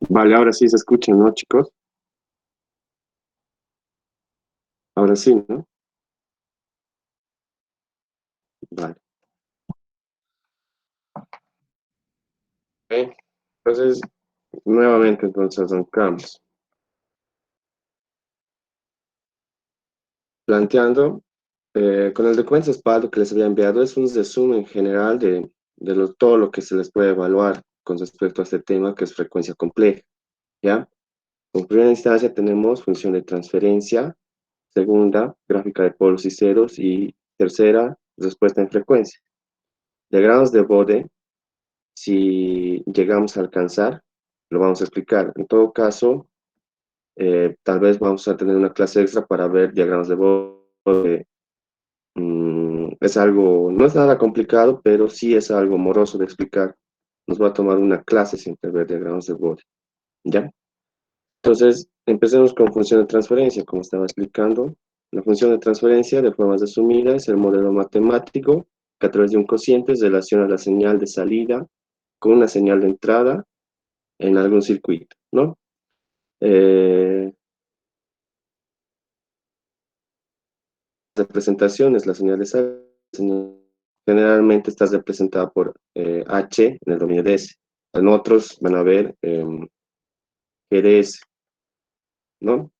Vale, ahora sí se escucha, ¿no, chicos? Ahora sí, ¿no? Vale. Ok. Entonces, nuevamente, entonces, arrancamos. Planteando, con el documento de respaldo que les había enviado, es un resumen general de todo lo que se les puede evaluar con respecto a este tema, que es frecuencia compleja, ¿ya? En primera instancia tenemos función de transferencia, segunda, gráfica de polos y ceros, y tercera, respuesta en frecuencia. Diagramas de Bode, si llegamos a alcanzar, lo vamos a explicar. En todo caso, tal vez vamos a tener una clase extra para ver diagramas de Bode. Es algo, no es nada complicado, pero sí es algo moroso de explicar. Nos va a tomar una clase siempre ver diagramas de Bode, ¿ya? Entonces, empecemos con función de transferencia, como estaba explicando. La función de transferencia, de formas resumidas, es el modelo matemático que a través de un cociente relaciona la señal de salida con una señal de entrada en algún circuito, ¿no? Eh, Representaciones, la señal de salida generalmente está representada por H en el dominio de S. En otros van a ver G de S, ¿no?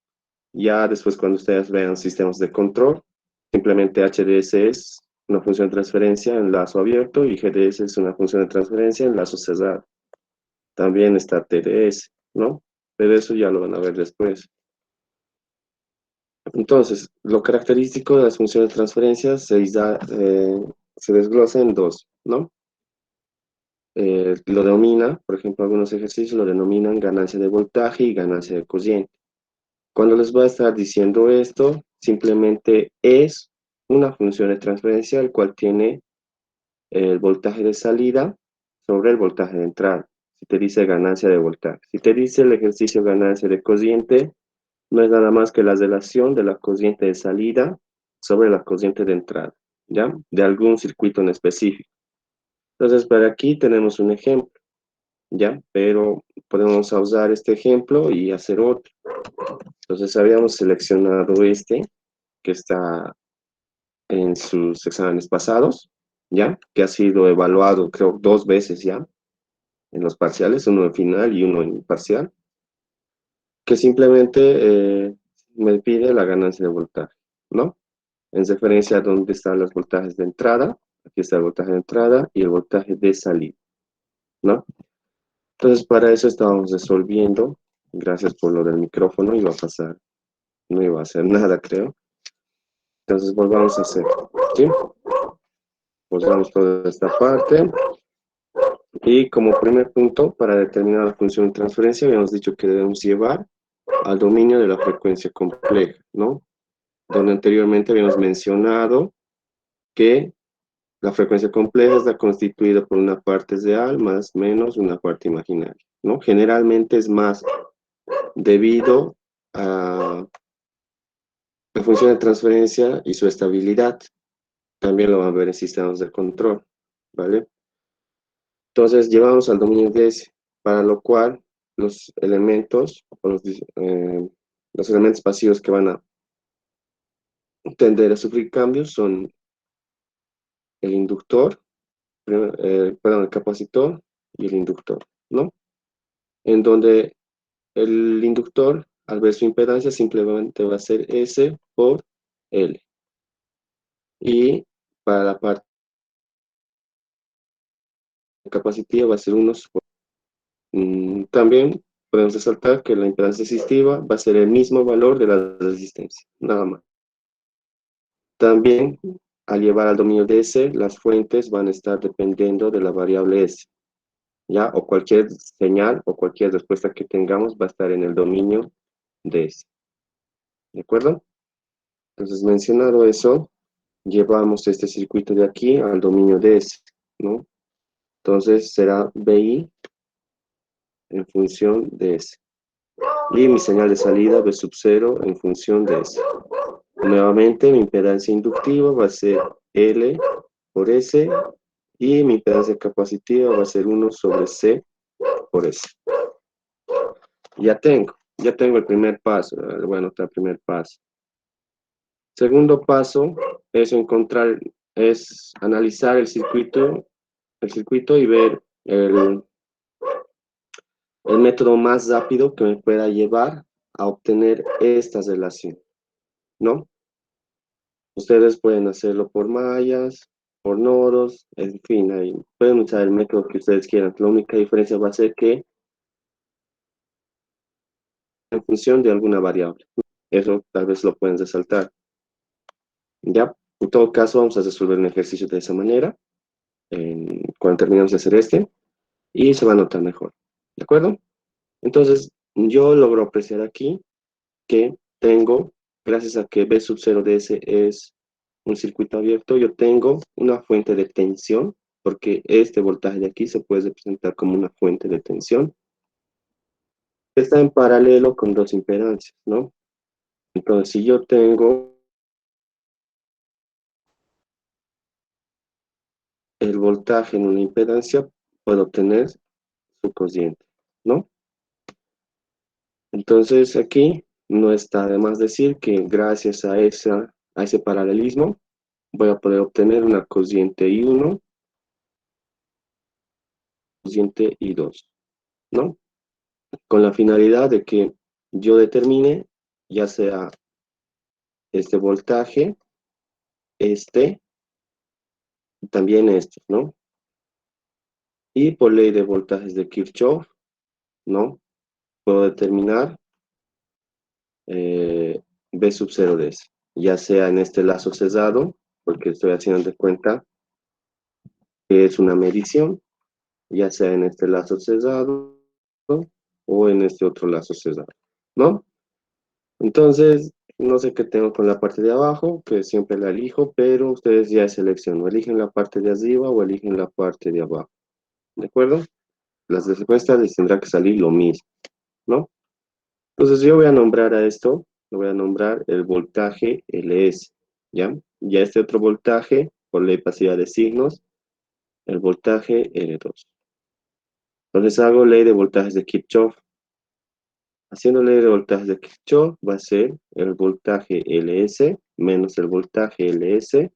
Ya después cuando ustedes vean sistemas de control, simplemente HDS es una función de transferencia en lazo abierto y GDS es una función de transferencia en lazo cerrado. También está TDS, ¿no? Pero eso ya lo van a ver después. Entonces, lo característico de las funciones de transferencia se desglosa en dos, ¿no? Lo denomina, por ejemplo, algunos ejercicios lo denominan ganancia de voltaje y ganancia de corriente. Cuando les voy a estar diciendo esto, simplemente es una función de transferencia el cual tiene el voltaje de salida sobre el voltaje de entrada. Si te dice ganancia de voltaje. Si te dice el ejercicio ganancia de corriente, no es nada más que la relación de la corriente de salida sobre la corriente de entrada, ¿ya? De algún circuito en específico. Entonces, para aquí tenemos un ejemplo, ¿ya? Pero podemos usar este ejemplo y hacer otro. Entonces, habíamos seleccionado este, que está en sus exámenes pasados, ¿ya? Que ha sido evaluado, creo, dos veces ya, en los parciales, uno en final y uno en parcial, que simplemente me pide la ganancia de voltaje, ¿no? En referencia a dónde están los voltajes de entrada, aquí está el voltaje de entrada y el voltaje de salida, ¿no? Entonces, para eso estábamos resolviendo, gracias por lo del micrófono, iba a pasar, no iba a hacer nada, creo. Entonces, volvamos a hacer, ¿sí? Volvamos toda esta parte. Y como primer punto, para determinar la función de transferencia, habíamos dicho que debemos llevar al dominio de la frecuencia compleja, ¿no? Donde anteriormente habíamos mencionado que la frecuencia compleja está constituida por una parte real más menos una parte imaginaria, ¿no? Generalmente es más debido a la función de transferencia y su estabilidad. También lo van a ver en sistemas de control, ¿vale? Entonces llevamos al dominio de S, para lo cual los elementos, los elementos pasivos que van a tender a sufrir cambios son el inductor, perdón, el capacitor y el inductor, ¿no? En donde el inductor, al ver su impedancia, simplemente va a ser S por L. Y para la parte capacitiva va a ser 1 por... También podemos resaltar que la impedancia resistiva va a ser el mismo valor de la resistencia, nada más. También, al llevar al dominio de S, las fuentes van a estar dependiendo de la variable S, ¿ya? O cualquier señal o cualquier respuesta que tengamos va a estar en el dominio de S, ¿de acuerdo? Entonces, mencionado eso, llevamos este circuito de aquí al dominio de S, ¿no? Entonces, será BI en función de S. Y mi señal de salida B sub 0 en función de S. Nuevamente, mi impedancia inductiva va a ser L por S y mi impedancia capacitiva va a ser 1 sobre C por S. Ya tengo el primer paso, bueno, está el primer paso. Segundo paso es es analizar el circuito y ver el método más rápido que me pueda llevar a obtener esta relación, ¿no? Ustedes pueden hacerlo por mallas, por nodos, en fin, ahí pueden usar el método que ustedes quieran. La única diferencia va a ser que en función de alguna variable. Eso tal vez lo pueden resaltar. Ya, en todo caso, vamos a resolver un ejercicio de esa manera cuando terminemos de hacer este y se va a notar mejor. ¿De acuerdo? Entonces, yo logro apreciar aquí que tengo, gracias a que B sub 0 de S es un circuito abierto, yo tengo una fuente de tensión, porque este voltaje de aquí se puede representar como una fuente de tensión, que está en paralelo con dos impedancias, ¿no? Entonces, si yo tengo el voltaje en una impedancia, puedo obtener su cociente, ¿no? Entonces, aquí no está de más decir que gracias a ese paralelismo, voy a poder obtener una cociente I1, cociente I2, ¿no? Con la finalidad de que yo determine ya sea este voltaje, este, y también este, ¿no? Y por ley de voltajes de Kirchhoff, ¿no? Puedo determinar B sub 0 de S, ya sea en este lazo cerrado, porque estoy haciendo de cuenta que es una medición, ya sea en este lazo cerrado o en este otro lazo cerrado, ¿no? Entonces, no sé qué tengo con la parte de abajo, que siempre la elijo, pero ustedes ya seleccionan, o eligen la parte de arriba o eligen la parte de abajo, ¿de acuerdo? Las respuestas les tendrá que salir lo mismo, ¿no? Entonces yo voy a nombrar a esto, lo voy a nombrar el voltaje LS, ¿ya? Ya este otro voltaje, por ley pasiva de signos, el voltaje L2. Entonces hago ley de voltajes de Kirchhoff. Haciendo ley de voltajes de Kirchhoff va a ser el voltaje LS menos el voltaje LS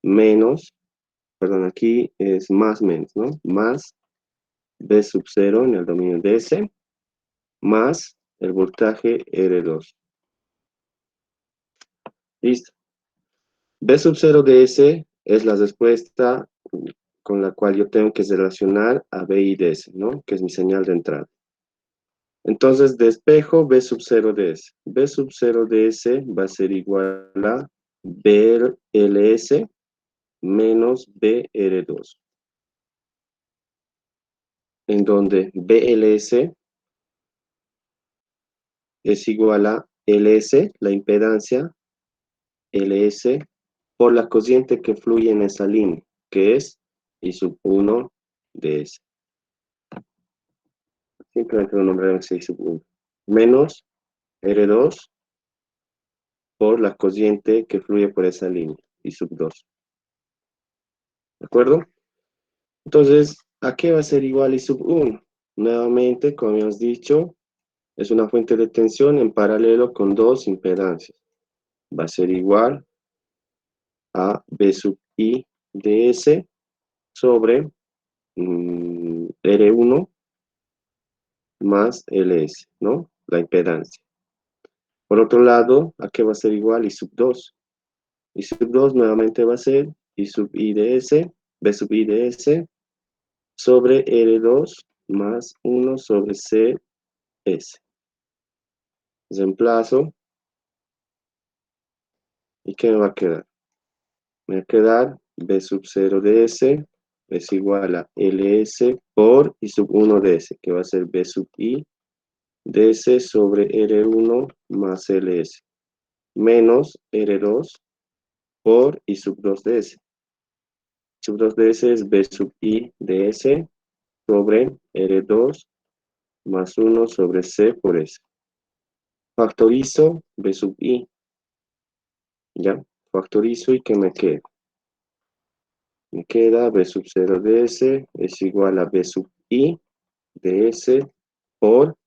menos, perdón, aquí es más menos, ¿no? Más B sub 0 en el dominio de S más el voltaje R2. Listo. B sub 0 de S es la respuesta con la cual yo tengo que relacionar a B y DS, ¿no? Que es mi señal de entrada. Entonces, despejo B sub 0 de S. B sub 0 de S va a ser igual a BLS menos BR2, en donde BLS es igual a LS, la impedancia, LS, por la cociente que fluye en esa línea, que es I sub 1 de S. Simplemente lo nombraremos I sub 1. Menos R2 por la cociente que fluye por esa línea, I sub 2. ¿De acuerdo? Entonces, ¿a qué va a ser igual I sub 1? Nuevamente, como hemos dicho, es una fuente de tensión en paralelo con dos impedancias. Va a ser igual a B sub I de S sobre R1 más LS, ¿no? La impedancia. Por otro lado, ¿a qué va a ser igual I sub 2? I sub 2 nuevamente va a ser I sub I de S, B sub I de S sobre R2 más 1 sobre CS. Reemplazo. ¿Y qué me va a quedar? Me va a quedar B sub 0 de S es igual a LS por I sub 1 de S, que va a ser B sub I de S sobre R1 más LS, menos R2 por I sub 2 de S. Sub 2 de S es B sub I de S sobre R2 más 1 sobre C por S. Factorizo B sub I, ¿ya? Factorizo y que me quede. Me queda B sub 0 de S es igual a B sub I de S por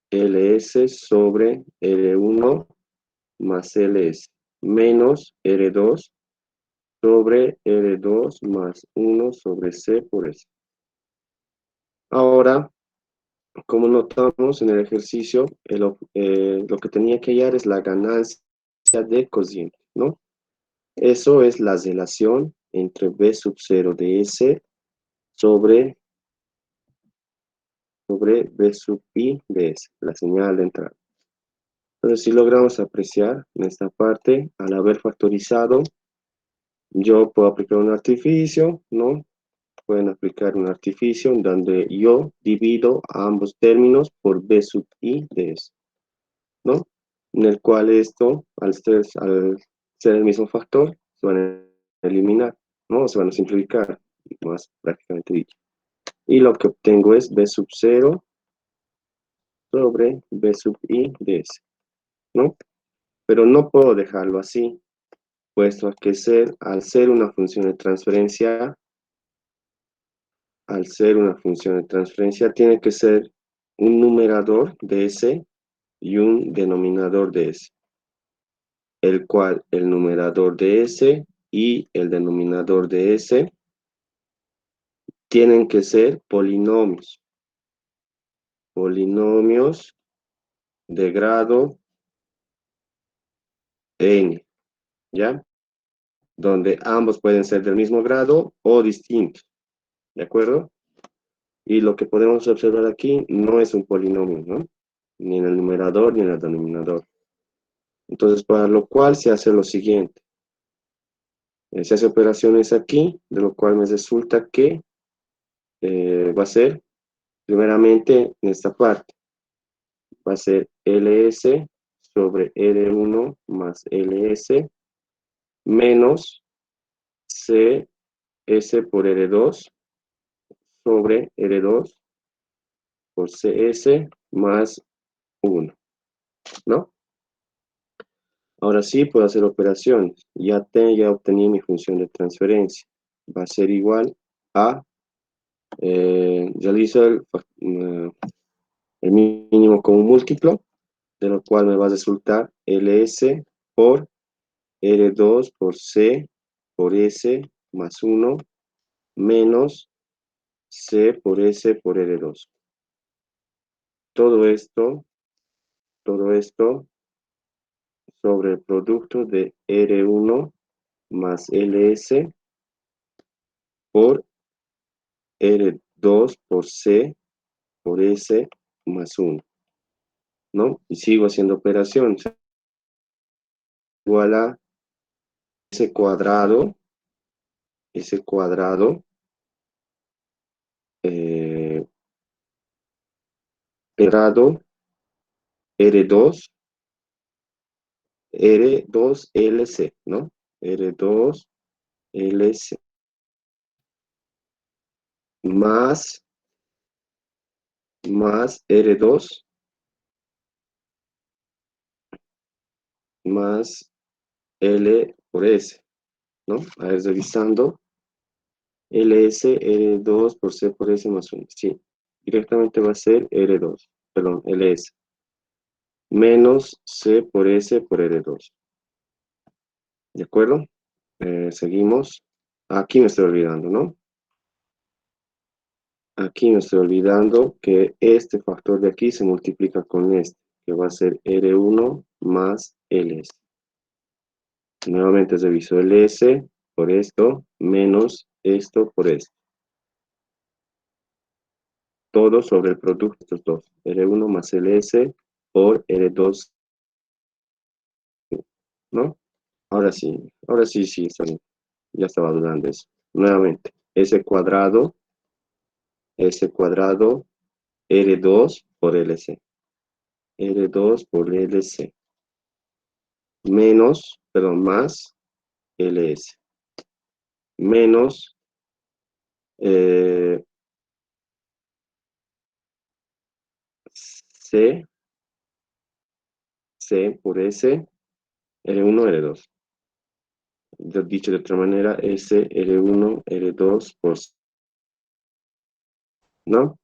LS sobre L1 más LS menos R2 sobre R2 más 1 sobre C por S. Ahora, como notamos en el ejercicio, lo que tenía que hallar es la ganancia de cociente, ¿no? Eso es la relación entre B sub 0 de S sobre B sub I de S, la señal de entrada. Entonces, si logramos apreciar en esta parte, al haber factorizado, yo puedo aplicar un artificio, ¿no? Pueden aplicar un artificio en donde yo divido a ambos términos por B sub I de S, ¿no? En el cual esto, al ser el mismo factor, se van a eliminar, ¿no? Se van a simplificar, más prácticamente dicho. Y lo que obtengo es B sub 0 sobre B sub I de S, ¿no? Pero no puedo dejarlo así, puesto que al ser una función de transferencia, tiene que ser un numerador de S y un denominador de S, el cual el numerador de S y el denominador de S tienen que ser polinomios de grado n, ¿ya? Donde ambos pueden ser del mismo grado o distintos, ¿de acuerdo? Y lo que podemos observar aquí no es un polinomio, ¿no? Ni en el numerador ni en el denominador. Entonces, para lo cual se hace lo siguiente. Se hace operaciones aquí, de lo cual me resulta que va a ser, primeramente, en esta parte, va a ser LS sobre R1 más LS menos CS por R2 sobre R2 por CS más 1, ¿no? Ahora sí puedo hacer operaciones. Ya obtení mi función de transferencia. Va a ser igual a, realizo el mínimo común múltiplo, de lo cual me va a resultar LS por R2 por C por S más 1 menos C por S por R2. Todo esto, todo esto sobre el producto de R1 más LS por R2 por C por S más 1, ¿no? Y sigo haciendo operaciones. Igual a S cuadrado, eh, cuadrado R2, R2LC, ¿no? R2LC más R2 más L por S, ¿no? A ver, revisando. LS, R2 por C por S más 1. Sí, directamente va a ser R2, perdón, LS. Menos C por S por R2. ¿De acuerdo? Seguimos. Aquí me estoy olvidando, ¿no? Aquí me estoy olvidando que este factor de aquí se multiplica con este, que va a ser R1 más LS. Nuevamente reviso LS por esto, menos esto por esto. Todo sobre el producto de estos dos. R1 más LS por R2, ¿no? Ahora sí, sí, está bien. Ya estaba dudando eso. Nuevamente, S cuadrado, R2 por LC. R2 por LC. Menos, perdón, más LS. Menos eh, C, C por S, R1, R2. dicho de otra manera, S, R1, R2 por C, ¿no?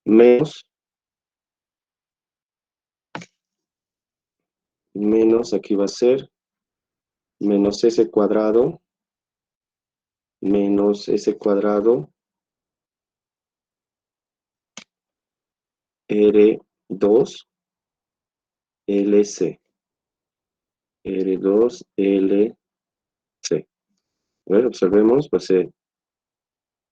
Menos, aquí va a ser menos S cuadrado, menos S cuadrado, R2, LC, R2, LC. Bueno, observemos, va a ser,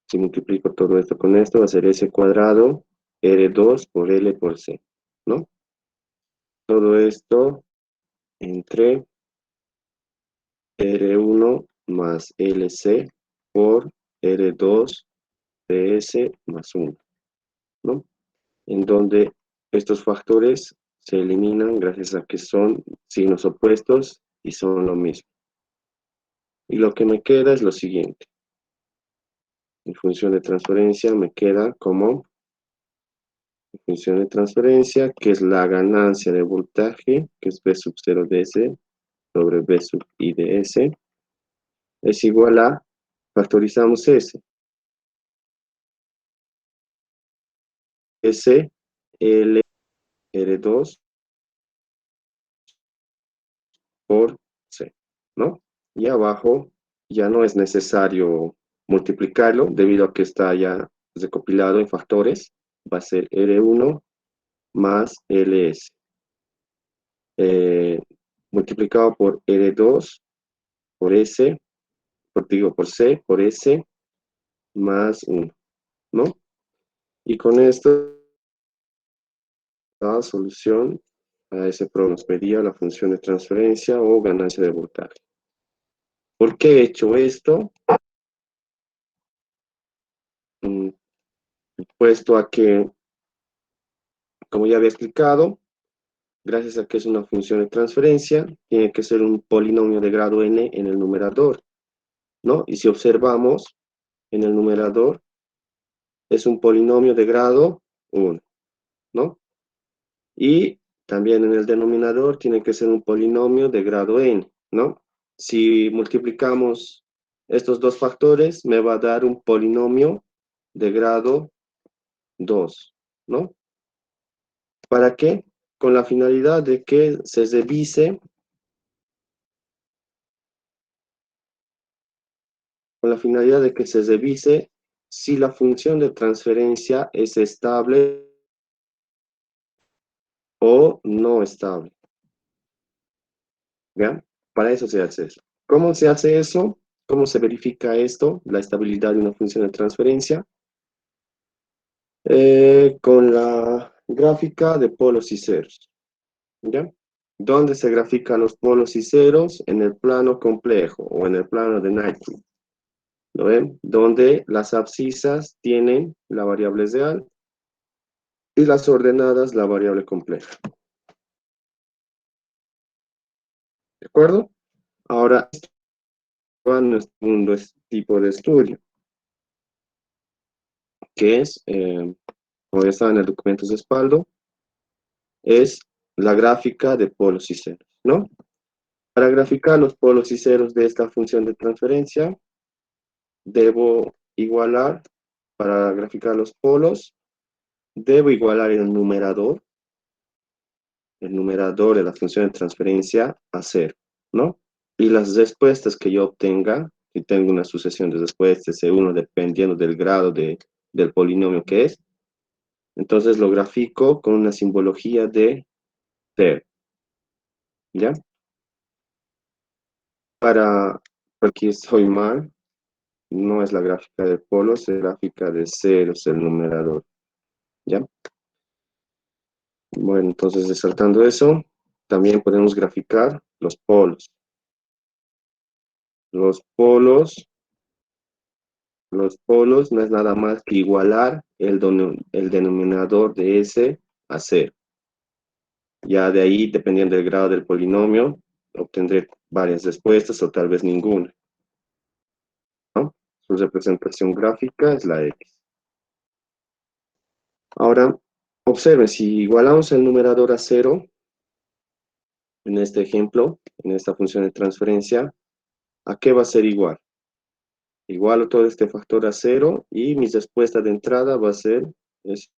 si multiplico todo esto con esto, va a ser S cuadrado, R2 por L por C, ¿no? Todo esto entre R1 más LC por R2 PS más 1, ¿no? En donde estos factores se eliminan gracias a que son signos opuestos y son lo mismo. Y lo que me queda es lo siguiente. Mi función de transferencia me queda como función de transferencia, que es la ganancia de voltaje, que es V sub 0 ds sobre V sub I ds, es igual a, factorizamos S, S, L, R2 por C, ¿no? Y abajo ya no es necesario multiplicarlo, debido a que está ya recopilado en factores, va a ser R1 más LS, eh, multiplicado por R2 por S, digo, por C, por S, más 1, ¿no? Y con esto, la solución a ese problema nos pedía la función de transferencia o ganancia de voltaje. ¿Por qué he hecho esto? Mm, Puesto a que, como ya había explicado, gracias a que es una función de transferencia, tiene que ser un polinomio de grado n en el numerador, ¿no? Y si observamos, en el numerador es un polinomio de grado 1, ¿no? Y también en el denominador tiene que ser un polinomio de grado n, ¿no? Si multiplicamos estos dos factores, me va a dar un polinomio de grado 2, ¿no? ¿Para qué? Con la finalidad de que se revise, si la función de transferencia es estable o no estable, ¿ya? Para eso se hace eso. ¿Cómo se hace eso? ¿Cómo se verifica esto, la estabilidad de una función de transferencia? Con la gráfica de polos y ceros, ¿ya? ¿Dónde se grafican los polos y ceros? En el plano complejo o en el plano de Knight. ¿Lo ven? Donde las abscisas tienen la variable real y las ordenadas la variable compleja. ¿De acuerdo? Ahora, esto va en nuestro segundo tipo de estudio, que es, como ya está en el documento de respaldo, es la gráfica de polos y ceros, ¿no? Para graficar los polos y ceros de esta función de transferencia, debo igualar, para graficar los polos, debo igualar el numerador de la función de transferencia a 0, ¿no? Y las respuestas que yo obtenga, si tengo una sucesión de respuestas, C1 dependiendo del grado del polinomio que es, entonces lo grafico con una simbología de 0, ¿ya? Para, aquí estoy mal, no es la gráfica de polos, es la gráfica de ceros, el numerador, ¿ya? Bueno, entonces resaltando eso, también podemos graficar los polos. Los polos, los polos no es nada más que igualar el denominador de S a 0. Ya de ahí, dependiendo del grado del polinomio, obtendré varias respuestas o tal vez ninguna, ¿no? Su representación gráfica es la X. Ahora, observen, si igualamos el numerador a 0, en este ejemplo, en esta función de transferencia, ¿A qué va a ser igual? Igualo todo este factor a 0 y mi respuesta de entrada va a ser es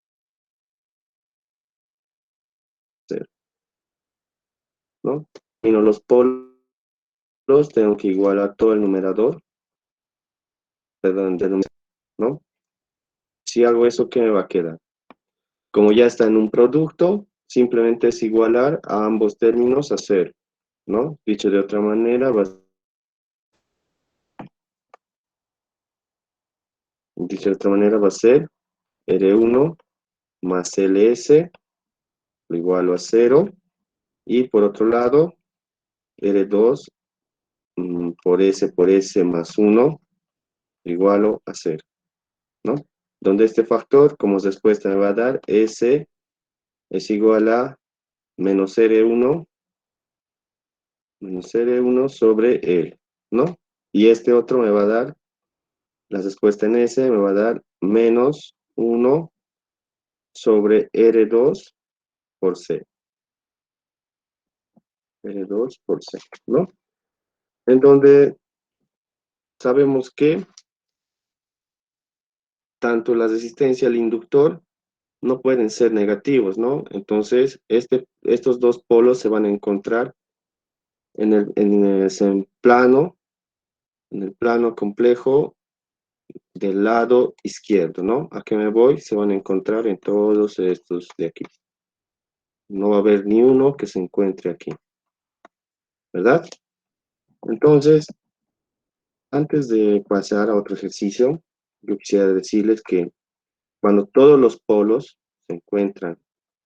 0, ¿no? Y no los polos, tengo que igualar todo el numerador, perdón, ¿no? Si hago eso, ¿qué me va a quedar? Como ya está en un producto, simplemente es igualar a ambos términos a 0, ¿no? Dicho de otra manera, va a ser R1 más LS, lo igualo a 0, y por otro lado, R2 por S más 1, igualo a 0, ¿no? Donde este factor, como respuesta me va a dar, S es igual a menos R1 sobre L, ¿no? Y este otro me va a dar, la respuesta en S me va a dar menos 1 sobre R2 por C. R2 por C, ¿no? En donde sabemos que tanto la resistencia al inductor no pueden ser negativos, ¿no? Entonces, estos dos polos se van a encontrar en el plano complejo del lado izquierdo, ¿no? ¿A qué me voy? Se van a encontrar en todos estos de aquí. No va a haber ni uno que se encuentre aquí, ¿verdad? Entonces, antes de pasar a otro ejercicio, yo quisiera decirles que cuando todos los polos se encuentran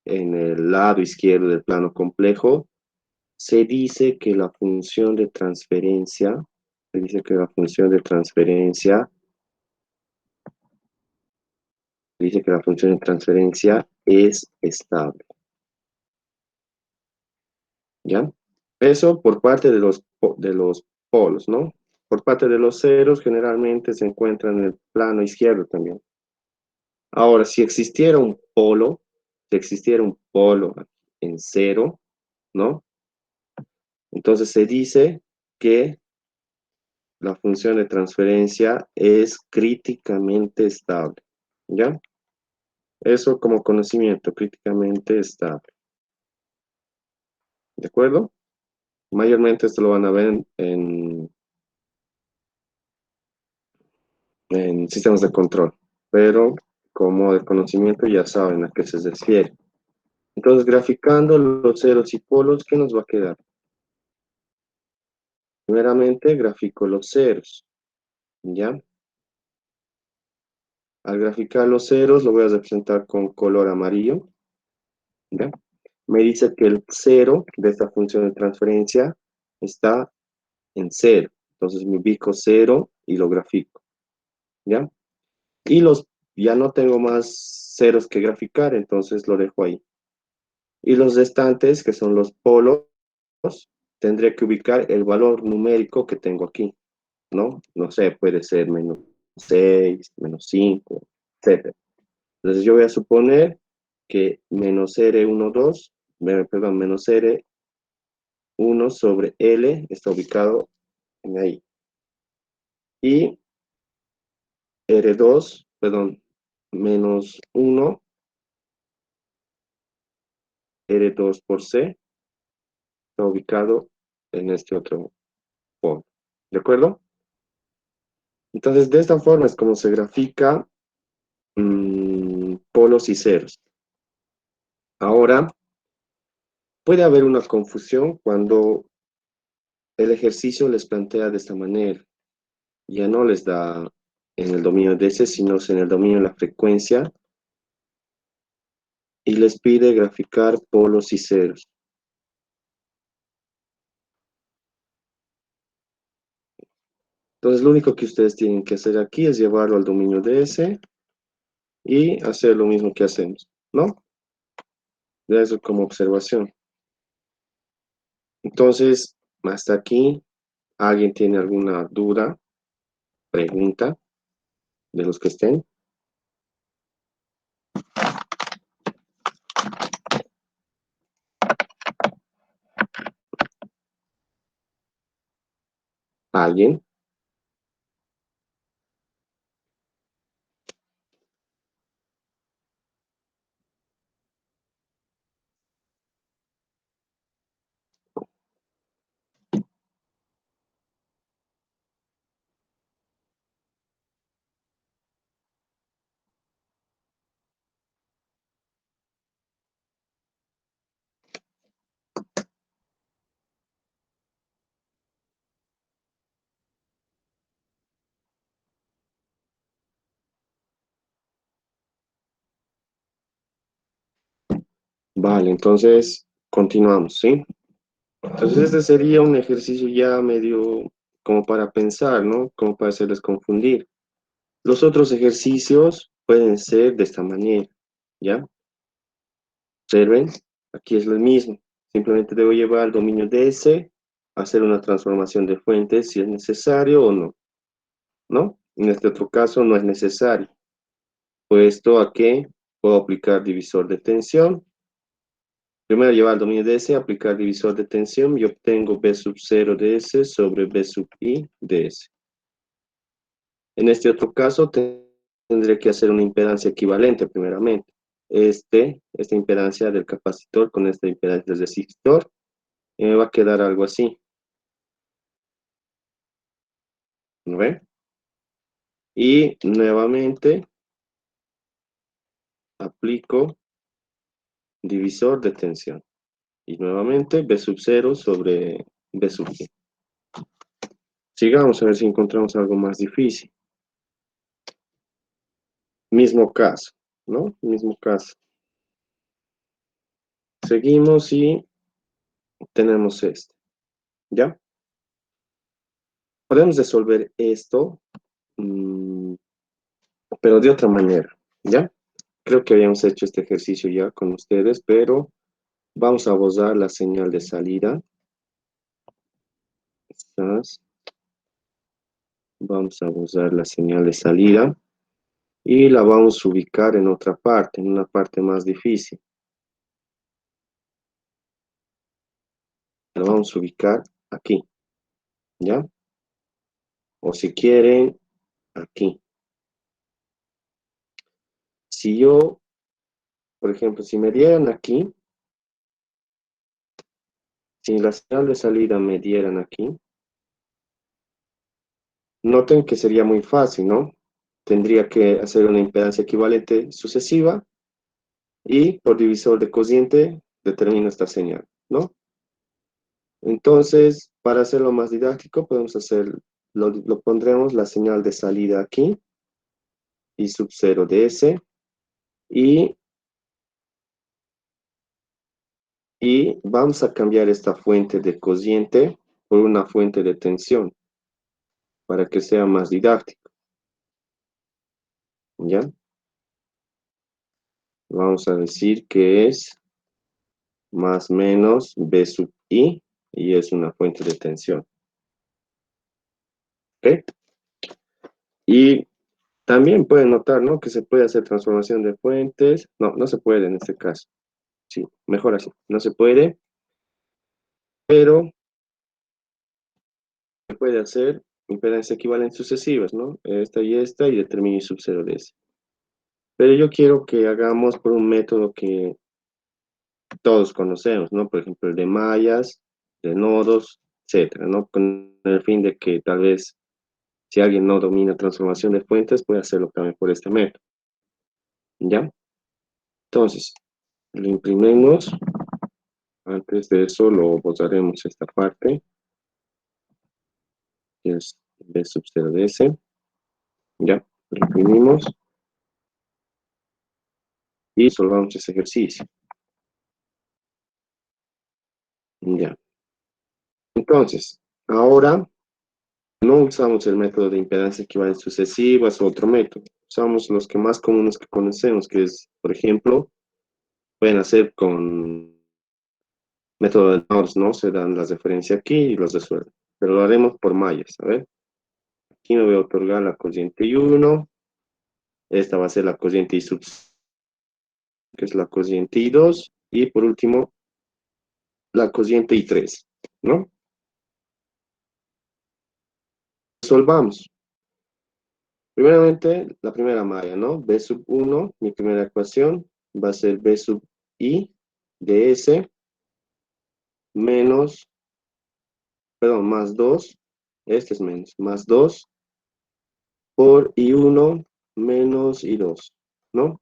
en el lado izquierdo del plano complejo, se dice que la función de transferencia, es estable, ¿ya? Eso por parte de los polos, ¿no? Por parte de los ceros, generalmente se encuentran en el plano izquierdo también. Ahora, si existiera un polo en cero, ¿no? Entonces se dice que la función de transferencia es críticamente estable, ¿ya? Eso como conocimiento, críticamente estable, ¿de acuerdo? Mayormente esto lo van a ver en sistemas de control, pero como de conocimiento ya saben a qué se refiere. Entonces, graficando los ceros y polos, ¿qué nos va a quedar? Primeramente, grafico los ceros, ¿ya? Al graficar los ceros, lo voy a representar con color amarillo, ¿ya? Me dice que el cero de esta función de transferencia está en cero. Entonces, me ubico cero y lo grafico, ¿ya? Y ya no tengo más ceros que graficar, entonces lo dejo ahí. Y los restantes, que son los polos, tendré que ubicar el valor numérico que tengo aquí, ¿no? No sé, puede ser menos 6, menos 5, etc. Entonces yo voy a suponer que menos R12, perdón, menos R1 sobre L está ubicado en ahí. Y R2, perdón, menos 1, R2 por C, está ubicado en este otro polo. ¿De acuerdo? Entonces, de esta forma es como se grafica polos y ceros. Ahora, puede haber una confusión cuando el ejercicio les plantea de esta manera. Ya no les da en el dominio de ese, sino en el dominio de la frecuencia y les pide graficar polos y ceros. Entonces, lo único que ustedes tienen que hacer aquí es llevarlo al dominio de ese y hacer lo mismo que hacemos, ¿no? Ya eso como observación. Entonces, hasta aquí, ¿alguien tiene alguna duda, pregunta de los que estén? ¿Alguien? Vale, entonces continuamos, ¿sí? Entonces este sería un ejercicio ya medio como para pensar, ¿no? Como para hacerles confundir. Los otros ejercicios pueden ser de esta manera, ¿ya? Observen, aquí es lo mismo. Simplemente debo llevar al dominio de S, hacer una transformación de fuentes si es necesario o no, ¿no? En este otro caso no es necesario, puesto a que puedo aplicar divisor de tensión. Primero llevar al dominio de S, aplicar divisor de tensión y obtengo B sub 0 de S sobre B sub I de S. En este otro caso tendré que hacer una impedancia equivalente primeramente. Esta impedancia del capacitor con esta impedancia del resistor, y me va a quedar algo así, ¿no ve? Y nuevamente aplico divisor de tensión. Y nuevamente B sub 0 sobre B sub I. Sigamos a ver si encontramos algo más difícil. Mismo caso, ¿no? Mismo caso. Seguimos y tenemos esto, ¿ya? Podemos resolver esto, pero de otra manera, ¿ya? Creo que habíamos hecho este ejercicio ya con ustedes, pero vamos a borrar la señal de salida. Quizás vamos a borrar la señal de salida y la vamos a ubicar en otra parte, en una parte más difícil. La vamos a ubicar aquí, ¿ya? O si quieren, aquí. Si yo, por ejemplo, si me dieran aquí, si la señal de salida me dieran aquí, noten que sería muy fácil, ¿no? Tendría que hacer una impedancia equivalente sucesiva y por divisor de cociente determino esta señal, ¿no? Entonces, para hacerlo más didáctico, podemos hacer, lo pondremos la señal de salida aquí, y sub 0 de S, y, y vamos a cambiar esta fuente de cociente por una fuente de tensión, para que sea más didáctico, ¿ya? Vamos a decir que es más menos B sub I, y es una fuente de tensión, ¿ok? Y también pueden notar, ¿no? Que se puede hacer transformación de fuentes. No, no se puede en este caso. Sí, mejor así. No se puede, pero se puede hacer impedancias equivalentes sucesivas, ¿no? Esta, y determine sub 0 de S. Pero yo quiero que hagamos por un método que todos conocemos, ¿no? Por ejemplo, el de mallas, de nodos, etcétera, ¿no? Con el fin de que tal vez si alguien no domina transformación de fuentes, puede hacerlo también por este método, ¿ya? Entonces, lo imprimimos. Antes de eso lo borraremos esta parte, que es B sub 0 de S. Ya, lo imprimimos y solvamos ese ejercicio. Ya. Entonces, ahora no usamos el método de impedancia equivalente sucesivas o otro método. Usamos los que más comunes que conocemos, que es, por ejemplo, pueden hacer con método de nodos, ¿no? Se dan las referencias aquí y los resuelven. Pero lo haremos por mallas, a ver. Aquí me voy a otorgar la cociente I1. Esta va a ser la cociente I sub, que es la cociente I2. Y por último, la cociente I3, ¿no? resolvamos. Primeramente, la primera malla, ¿no? B sub 1, mi primera ecuación, va a ser B sub I de S menos, perdón, más 2, este es menos, más 2 por I1 menos I2, ¿no?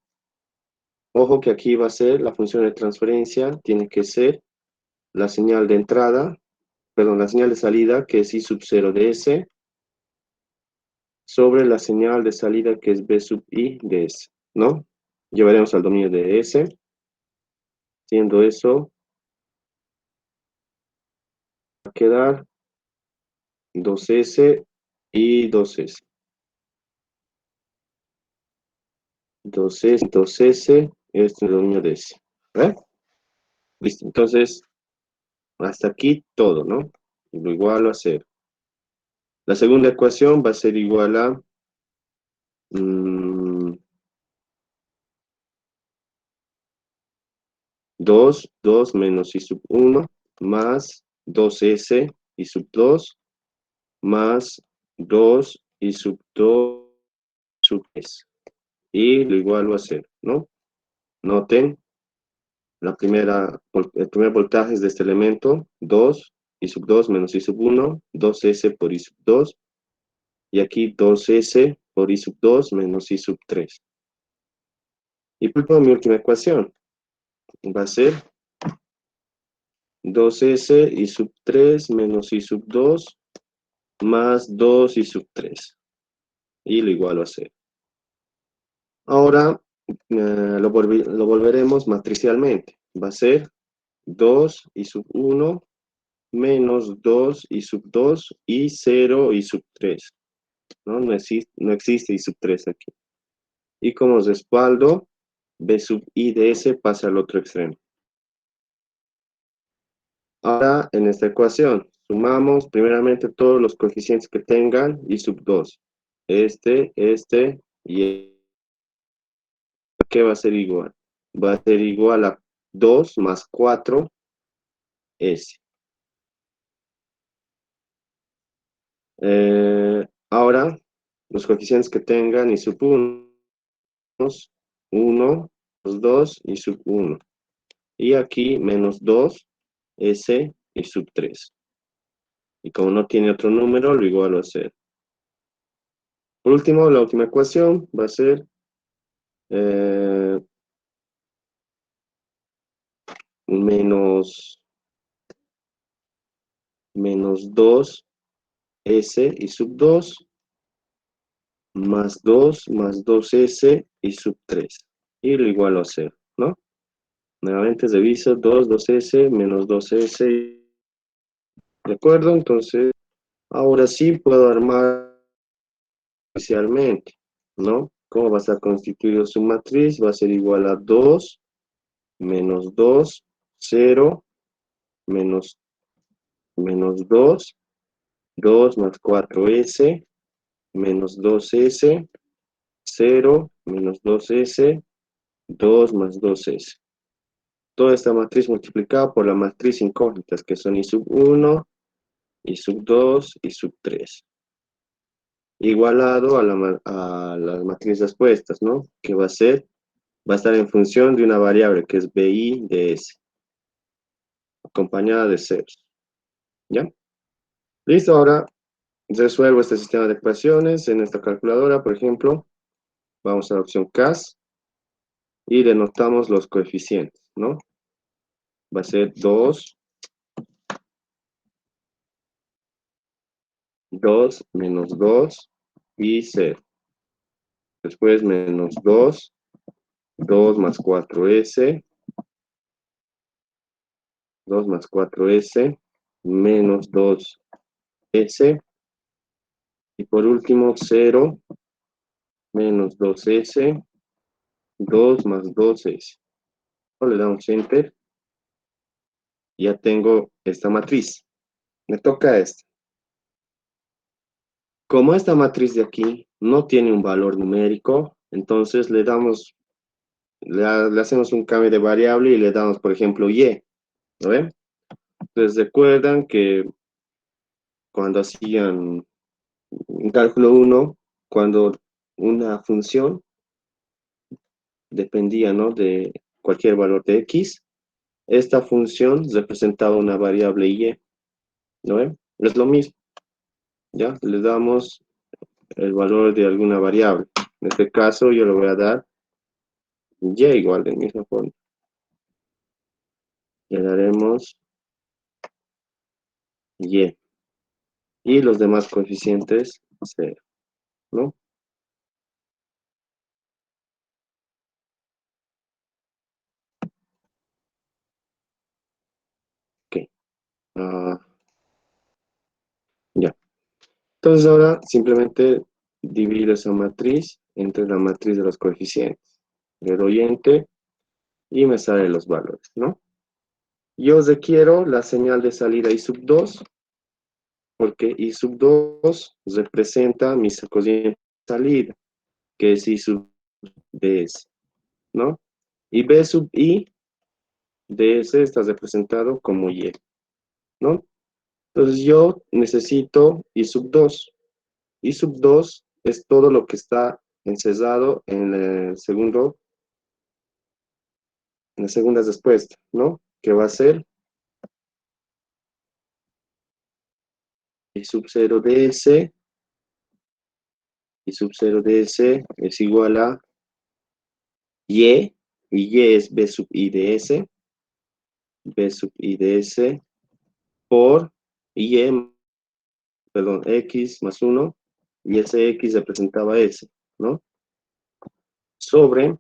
Ojo que aquí va a ser la función de transferencia, tiene que ser la señal de entrada, perdón, la señal de salida, que es I sub 0 de S, sobre la señal de salida, que es B sub I de S, ¿no? Llevaremos al dominio de S, siendo eso, va a quedar 2S y 2S. 2S, 2S, este es el dominio de S. ¿Eh? Listo, entonces, hasta aquí todo, ¿no? Lo igual a 0. La segunda ecuación va a ser igual a 2, 2 menos I sub 1, más 2S I sub 2, más 2 I sub 2 sub 3. Y lo igual a 0, ¿no? Noten, el primer voltaje es de este elemento, 2 I sub 2 menos I sub 1, 2S por I sub 2, y aquí 2S por I sub 2 menos I sub 3. Y por último, mi última ecuación va a ser 2S I sub 3 menos I sub 2 más 2 I sub 3. Y lo igualo a 0. Ahora lo volveremos matricialmente. Va a ser 2 I sub 1 menos 2 I sub 2 y 0 I sub 3. No existe I sub 3 aquí. Y como respaldo, B sub I de S pasa al otro extremo. Ahora, en esta ecuación, sumamos primeramente todos los coeficientes que tengan I sub 2. Este y ¿qué va a ser igual? Va a ser igual a 2 más 4S. Ahora, los coeficientes que tengan I sub 1, 1, 2 y sub 1. Y aquí menos 2, S y sub 3. Y como no tiene otro número, lo igualo a 0. Por último, la última ecuación va a ser menos 2 S y sub 2 más 2 más 2S y sub 3. Y lo igualo a 0, ¿no? Nuevamente reviso 2, 2S menos 2S. ¿De acuerdo? Entonces, ahora sí puedo armar oficialmente, ¿no? ¿Cómo va a estar constituido su matriz? Va a ser igual a 2 menos 2, 0, menos 2, 2 más 4S, menos 2S, 0, menos 2S, 2 más 2S. Toda esta matriz multiplicada por la matriz incógnitas, que son I sub 1, I sub 2, I sub 3. Igualado a las matrices puestas, ¿no? Que va a estar en función de una variable que es BI de S, acompañada de ceros. ¿Ya? Listo, ahora resuelvo este sistema de ecuaciones en esta calculadora, por ejemplo. Vamos a la opción CAS y denotamos los coeficientes, ¿no? Va a ser 2, 2 menos 2 y 0. Después menos 2, 2 más 4S, 2 más 4S, menos 2S, y por último 0, menos 2S, 2 más 2S. Le damos Enter, ya tengo esta matriz. Me toca esta. Como esta matriz de aquí no tiene un valor numérico, entonces le hacemos un cambio de variable y le damos, por ejemplo, Y. ¿No ven? Entonces recuerdan que cuando hacían En cálculo 1, cuando una función dependía, ¿no?, de cualquier valor de x, esta función representaba una variable y, ¿no ve? Es lo mismo, ¿ya? Le damos el valor de alguna variable. En este caso yo le voy a dar y igual de misma forma. Le daremos y. Y los demás coeficientes 0, ¿no? Ok. Ah, ya. Entonces ahora simplemente divido esa matriz entre la matriz de los coeficientes. Le doy enter y me salen los valores, ¿no? Yo requiero la señal de salida I sub 2, porque I sub 2 representa mi cociente de salida, que es I sub ds, ¿no? Y B sub I ds está representado como Y, ¿no? Entonces yo necesito I sub 2. I sub 2 es todo lo que está encerrado en el segundo, en la segunda respuesta, ¿no? Que va a ser I sub 0 ds, I sub 0 ds es igual a y es B sub I ds, B sub I ds por y, perdón, x más 1, y ese x representaba s, ¿no? Sobre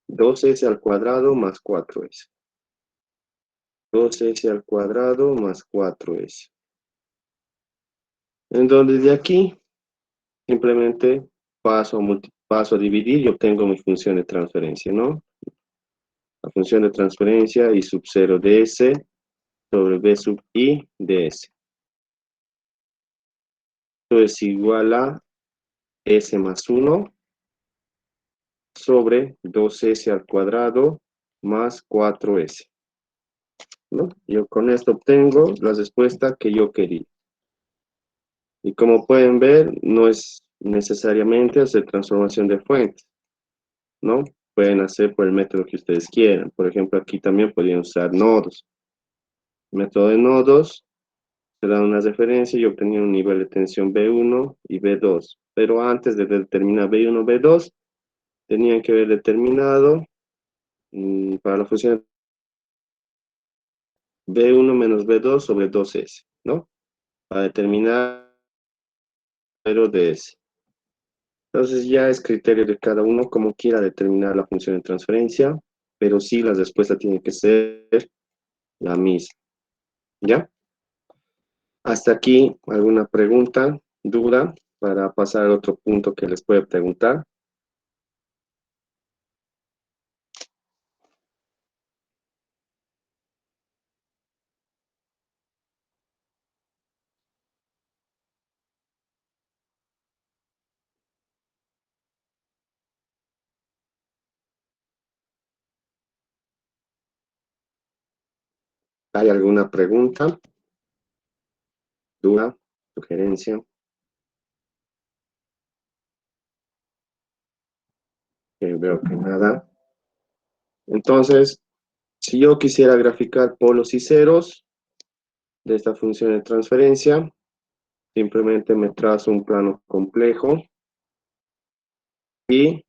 2s al cuadrado más 4s. 2s al cuadrado más 4s. Entonces de aquí simplemente paso a dividir y obtengo mi función de transferencia, ¿no? La función de transferencia I sub 0 ds sobre B sub I ds. Esto es igual a s más 1 sobre 2s al cuadrado más 4s, ¿no? Yo con esto obtengo la respuesta que yo quería. Y como pueden ver, no es necesariamente hacer transformación de fuentes, ¿no? Pueden hacer por el método que ustedes quieran. Por ejemplo, aquí también podrían usar nodos. El método de nodos se da una referencia y obtenía un nivel de tensión B1 y B2. Pero antes de determinar B1 B2, tenían que haber determinado para la función B1 menos B2 sobre 2S, ¿no? Para determinar el número de S. Entonces ya es criterio de cada uno cómo quiera determinar la función de transferencia, pero sí la respuesta tiene que ser la misma, ¿ya? Hasta aquí, ¿alguna pregunta, duda, para pasar al otro punto que les puede preguntar? ¿Hay alguna pregunta, duda, sugerencia? Veo que nada. Entonces, si yo quisiera graficar polos y ceros de esta función de transferencia, simplemente me trazo un plano complejo y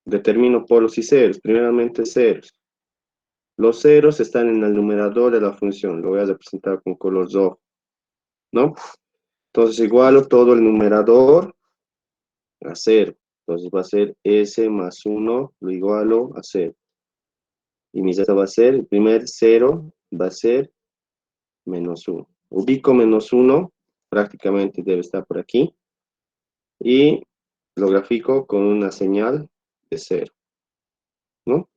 determino polos y ceros. Primeramente ceros. Los ceros están en el numerador de la función. Lo voy a representar con color rojo, ¿no? Entonces igualo todo el numerador a 0. Entonces va a ser s más 1, lo igualo a 0. Y mi z va a ser, el primer 0 va a ser menos 1. Ubico menos 1, prácticamente debe estar por aquí. Y lo grafico con una señal de 0, ¿no?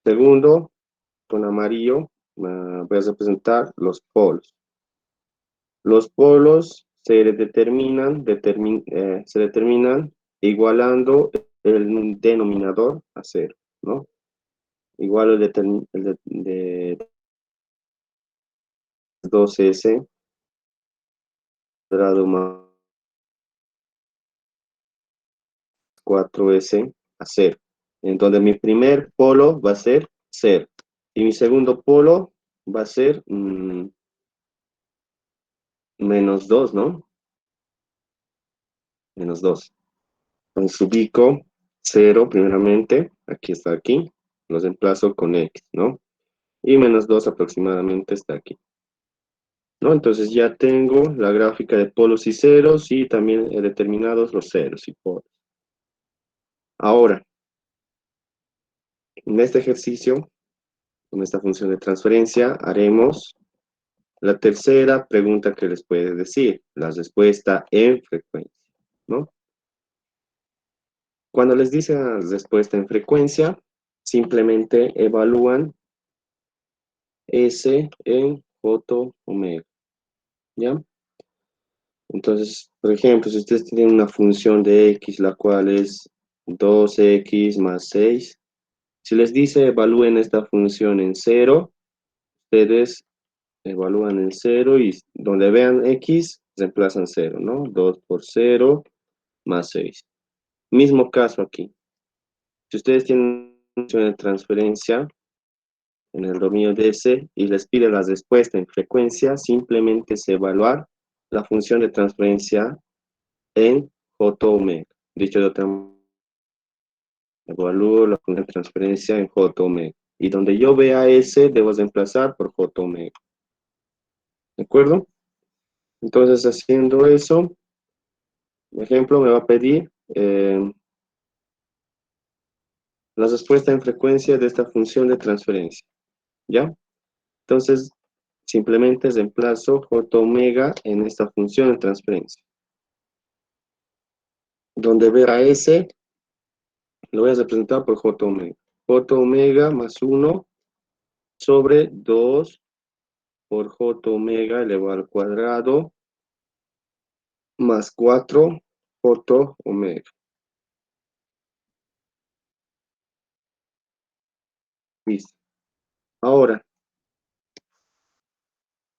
Segundo, con amarillo, voy a representar los polos. Los polos se determinan igualando el denominador a 0, ¿no? Igual el de 2s cuadrado más 4s a 0, en donde mi primer polo va a ser 0 y mi segundo polo va a ser menos 2, ¿no? Menos 2. Entonces ubico 0 primeramente, aquí está aquí, los reemplazo con x, ¿no? Y menos 2 aproximadamente está aquí, ¿no? Entonces ya tengo la gráfica de polos y ceros y también he determinado los ceros y polos. Ahora, en este ejercicio, con esta función de transferencia, haremos la tercera pregunta que les puede decir, la respuesta en frecuencia, ¿no? Cuando les dice la respuesta en frecuencia, simplemente evalúan S en J omega, ¿ya? Entonces, por ejemplo, si ustedes tienen una función de x, la cual es 2x más 6, si les dice evalúen esta función en 0, ustedes evalúan en 0 y donde vean x, reemplazan 0, ¿no? 2 por 0 más 6. Mismo caso aquí. Si ustedes tienen una función de transferencia en el dominio de S y les pide la respuesta en frecuencia, simplemente es evaluar la función de transferencia en J omega. Dicho de otra manera, evalúo la función de transferencia en J omega. Y donde yo vea S, debo reemplazar por J omega. ¿De acuerdo? Entonces, haciendo eso, por ejemplo, me va a pedir la respuesta en frecuencia de esta función de transferencia. ¿Ya? Entonces, simplemente reemplazo J omega en esta función de transferencia. Donde vea S, lo voy a representar por J omega. J omega más 1 sobre 2 por J omega elevado al cuadrado más 4 J omega. Listo. Ahora,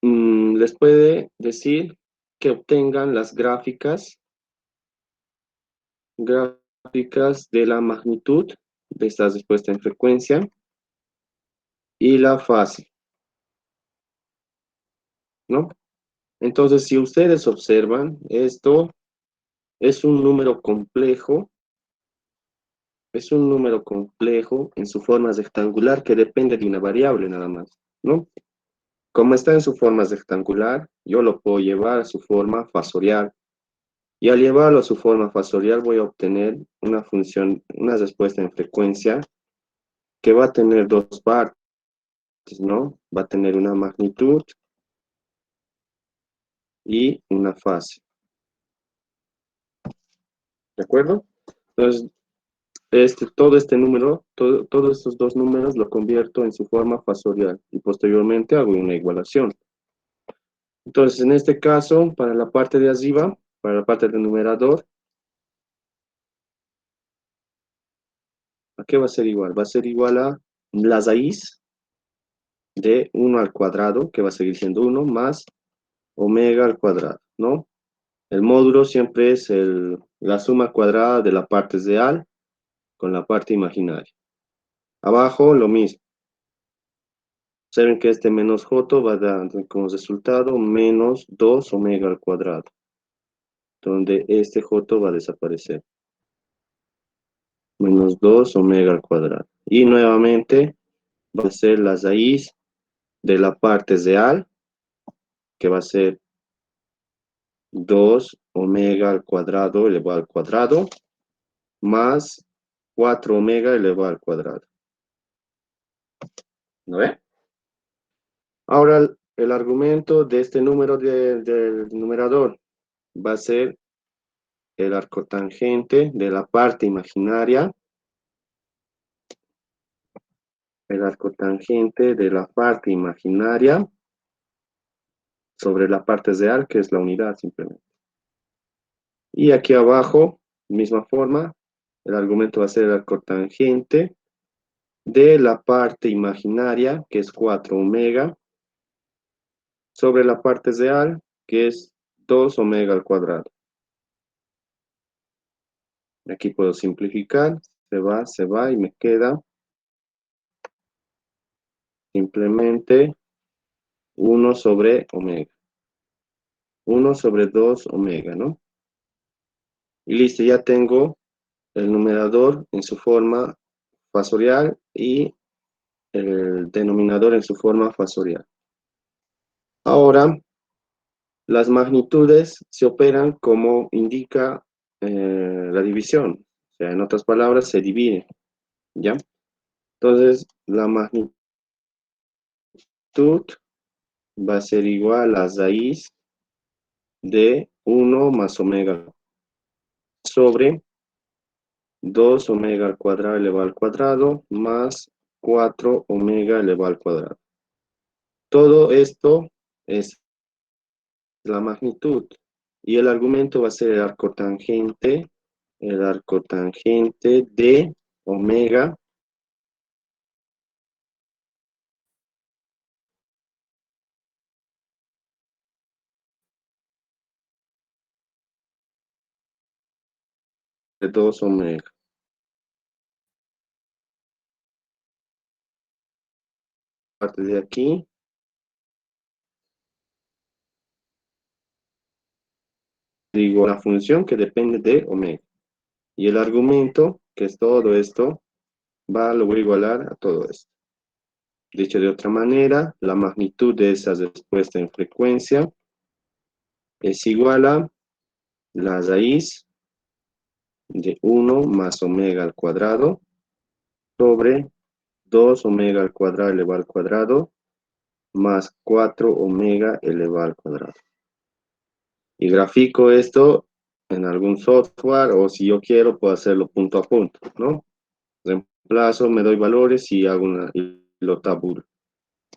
les puede decir que obtengan las gráficas de la magnitud de esta respuesta en frecuencia y la fase, ¿no? Entonces, si ustedes observan, esto es un número complejo en su forma rectangular que depende de una variable nada más, ¿no? Como está en su forma rectangular, yo lo puedo llevar a su forma fasorial. Y al llevarlo a su forma fasorial voy a obtener una función, una respuesta en frecuencia que va a tener dos partes, ¿no? Va a tener una magnitud y una fase. ¿De acuerdo? Entonces, todo este número, todos estos dos números lo convierto en su forma fasorial y posteriormente hago una igualación. Entonces, en este caso, para la parte de arriba, para la parte del numerador, ¿a qué va a ser igual? Va a ser igual a la raíz de 1 al cuadrado, que va a seguir siendo 1, más omega al cuadrado, ¿no? El módulo siempre es la suma cuadrada de la parte real con la parte imaginaria. Abajo, lo mismo. Saben que este menos j va a dar como resultado menos 2 omega al cuadrado, donde este j va a desaparecer. Menos 2 omega al cuadrado. Y nuevamente va a ser la raíz de la parte real, que va a ser 2 omega al cuadrado elevado al cuadrado, más 4 omega elevado al cuadrado. ¿No ve? Ahora el argumento de este número del numerador va a ser el arcotangente de la parte imaginaria, el arcotangente de la parte imaginaria sobre la parte real, que es la unidad simplemente. Y aquí abajo, misma forma, el argumento va a ser el arcotangente de la parte imaginaria, que es 4 omega, sobre la parte real, que es 2 omega al cuadrado. Aquí puedo simplificar, se va y me queda simplemente 1 sobre omega. 1 sobre 2 omega, ¿no? Y listo, ya tengo el numerador en su forma fasorial y el denominador en su forma fasorial. Ahora, las magnitudes se operan como indica la división. O sea, en otras palabras, se divide, ¿ya? Entonces, la magnitud va a ser igual a raíz de 1 más omega sobre 2 omega al cuadrado elevado al cuadrado más 4 omega elevado al cuadrado. Todo esto es la magnitud. Y el argumento va a ser el arco tangente de omega de 2 omega. Parte de aquí, digo la función que depende de omega. Y el argumento, que es todo esto, lo voy a igualar a todo esto. Dicho de otra manera, la magnitud de esa respuesta en frecuencia es igual a la raíz de 1 más omega al cuadrado sobre 2 omega al cuadrado elevado al cuadrado más 4 omega elevado al cuadrado. Y grafico esto en algún software o si yo quiero puedo hacerlo punto a punto, ¿no? Reemplazo, me doy valores y hago y lo tabulo.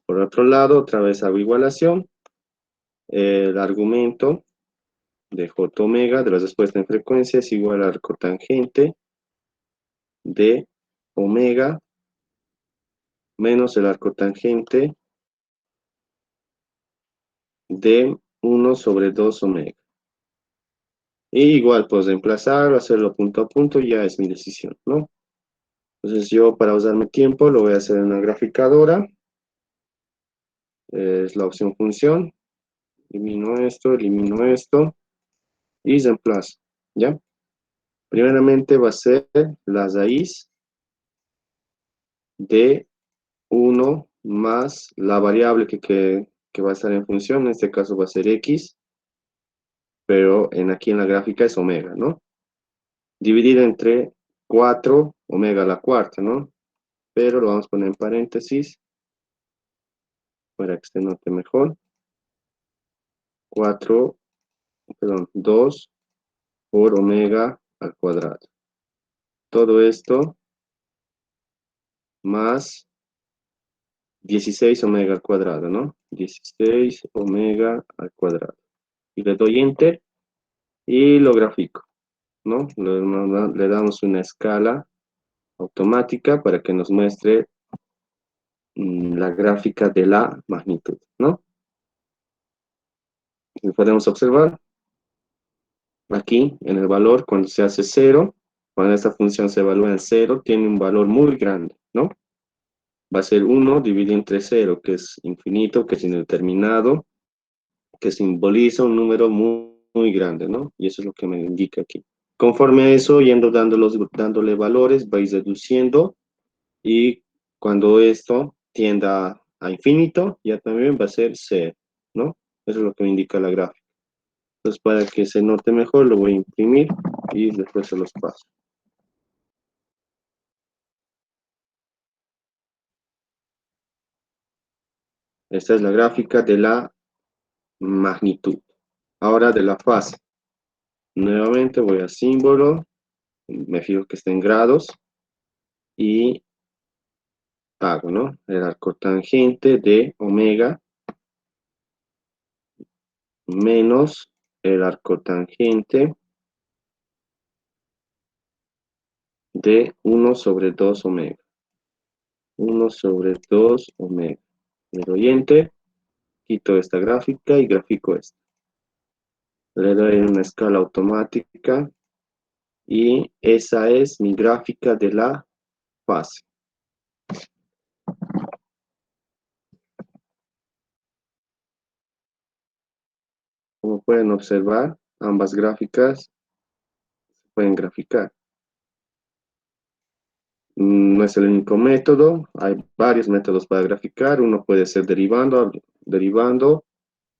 Por otro lado, otra vez hago igualación. El argumento de J omega de la respuesta en frecuencia es igual al cotangente de omega menos el arcotangente de 1 sobre 2 omega. Y igual, pues reemplazar, hacerlo punto a punto, ya es mi decisión, ¿no? Entonces yo, para usarme tiempo, lo voy a hacer en una graficadora. Es la opción función. Elimino esto y reemplazo, ¿ya? Primeramente va a ser la raíz de 1 más la variable que va a estar en función, en este caso va a ser x, pero aquí en la gráfica es omega, ¿no? Dividir entre 4 omega a la cuarta, ¿no? Pero lo vamos a poner en paréntesis para que se note mejor. 4, perdón, 2 por omega al cuadrado. Todo esto más 16 omega al cuadrado, ¿no? 16 omega al cuadrado. Y le doy enter y lo grafico, ¿no? Le damos una escala automática para que nos muestre la gráfica de la magnitud, ¿no? Y podemos observar aquí en el valor cuando se hace 0, cuando esta función se evalúa en 0, tiene un valor muy grande, ¿no? Va a ser 1 dividido entre 0, que es infinito, que es indeterminado, que simboliza un número muy, muy grande, ¿no? Y eso es lo que me indica aquí. Conforme a eso, yendo dándole valores, vais reduciendo y cuando esto tienda a infinito, ya también va a ser 0, ¿no? Eso es lo que me indica la gráfica. Entonces, para que se note mejor, lo voy a imprimir y después se los paso. Esta es la gráfica de la magnitud. Ahora de la fase. Nuevamente voy a símbolo, me fijo que esté en grados y hago, ¿no? El arcotangente de omega menos el arcotangente de 1 sobre 2 omega. 1 sobre 2 omega. Le doy enter, quito esta gráfica y grafico esta. Le doy una escala automática Y esa es mi gráfica de la fase. Como pueden observar, ambas gráficas se pueden graficar. No es el único método, hay varios métodos para graficar. Uno puede ser derivando,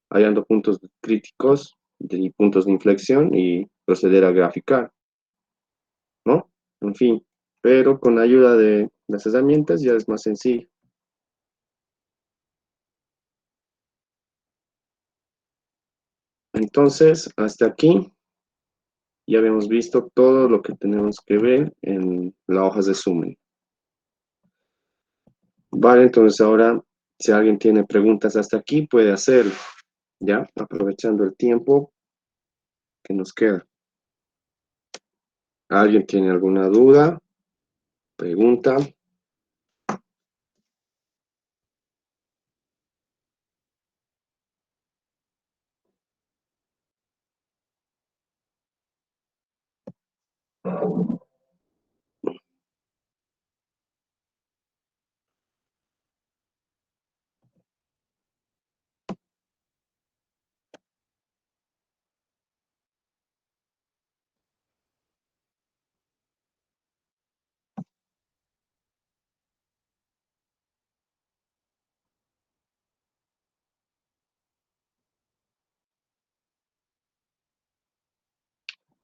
hallando puntos críticos y puntos de inflexión y proceder a graficar, ¿no? En fin, pero con la ayuda de las herramientas ya es más sencillo. Entonces, hasta aquí ya habíamos visto todo lo que tenemos que ver en la hoja de resumen. Vale, entonces ahora, si alguien tiene preguntas hasta aquí, puede hacerlo, ¿ya? Aprovechando el tiempo que nos queda. ¿Alguien tiene alguna duda? ¿Pregunta?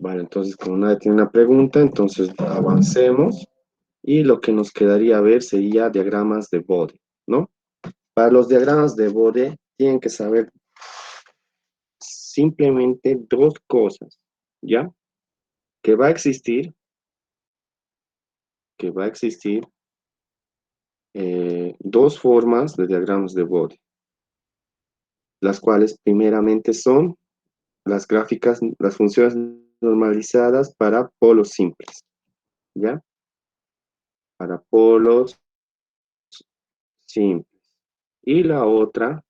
Vale, entonces como nadie tiene una pregunta, entonces avancemos. Y lo que nos quedaría ver sería diagramas de Bode, ¿no? Para los diagramas de Bode tienen que saber simplemente dos cosas, ¿ya? Que va a existir, que va a existir dos formas de diagramas de Bode, las cuales primeramente son las gráficas, las funciones normalizadas para polos simples, ¿ya? Para polos simples. Y la otra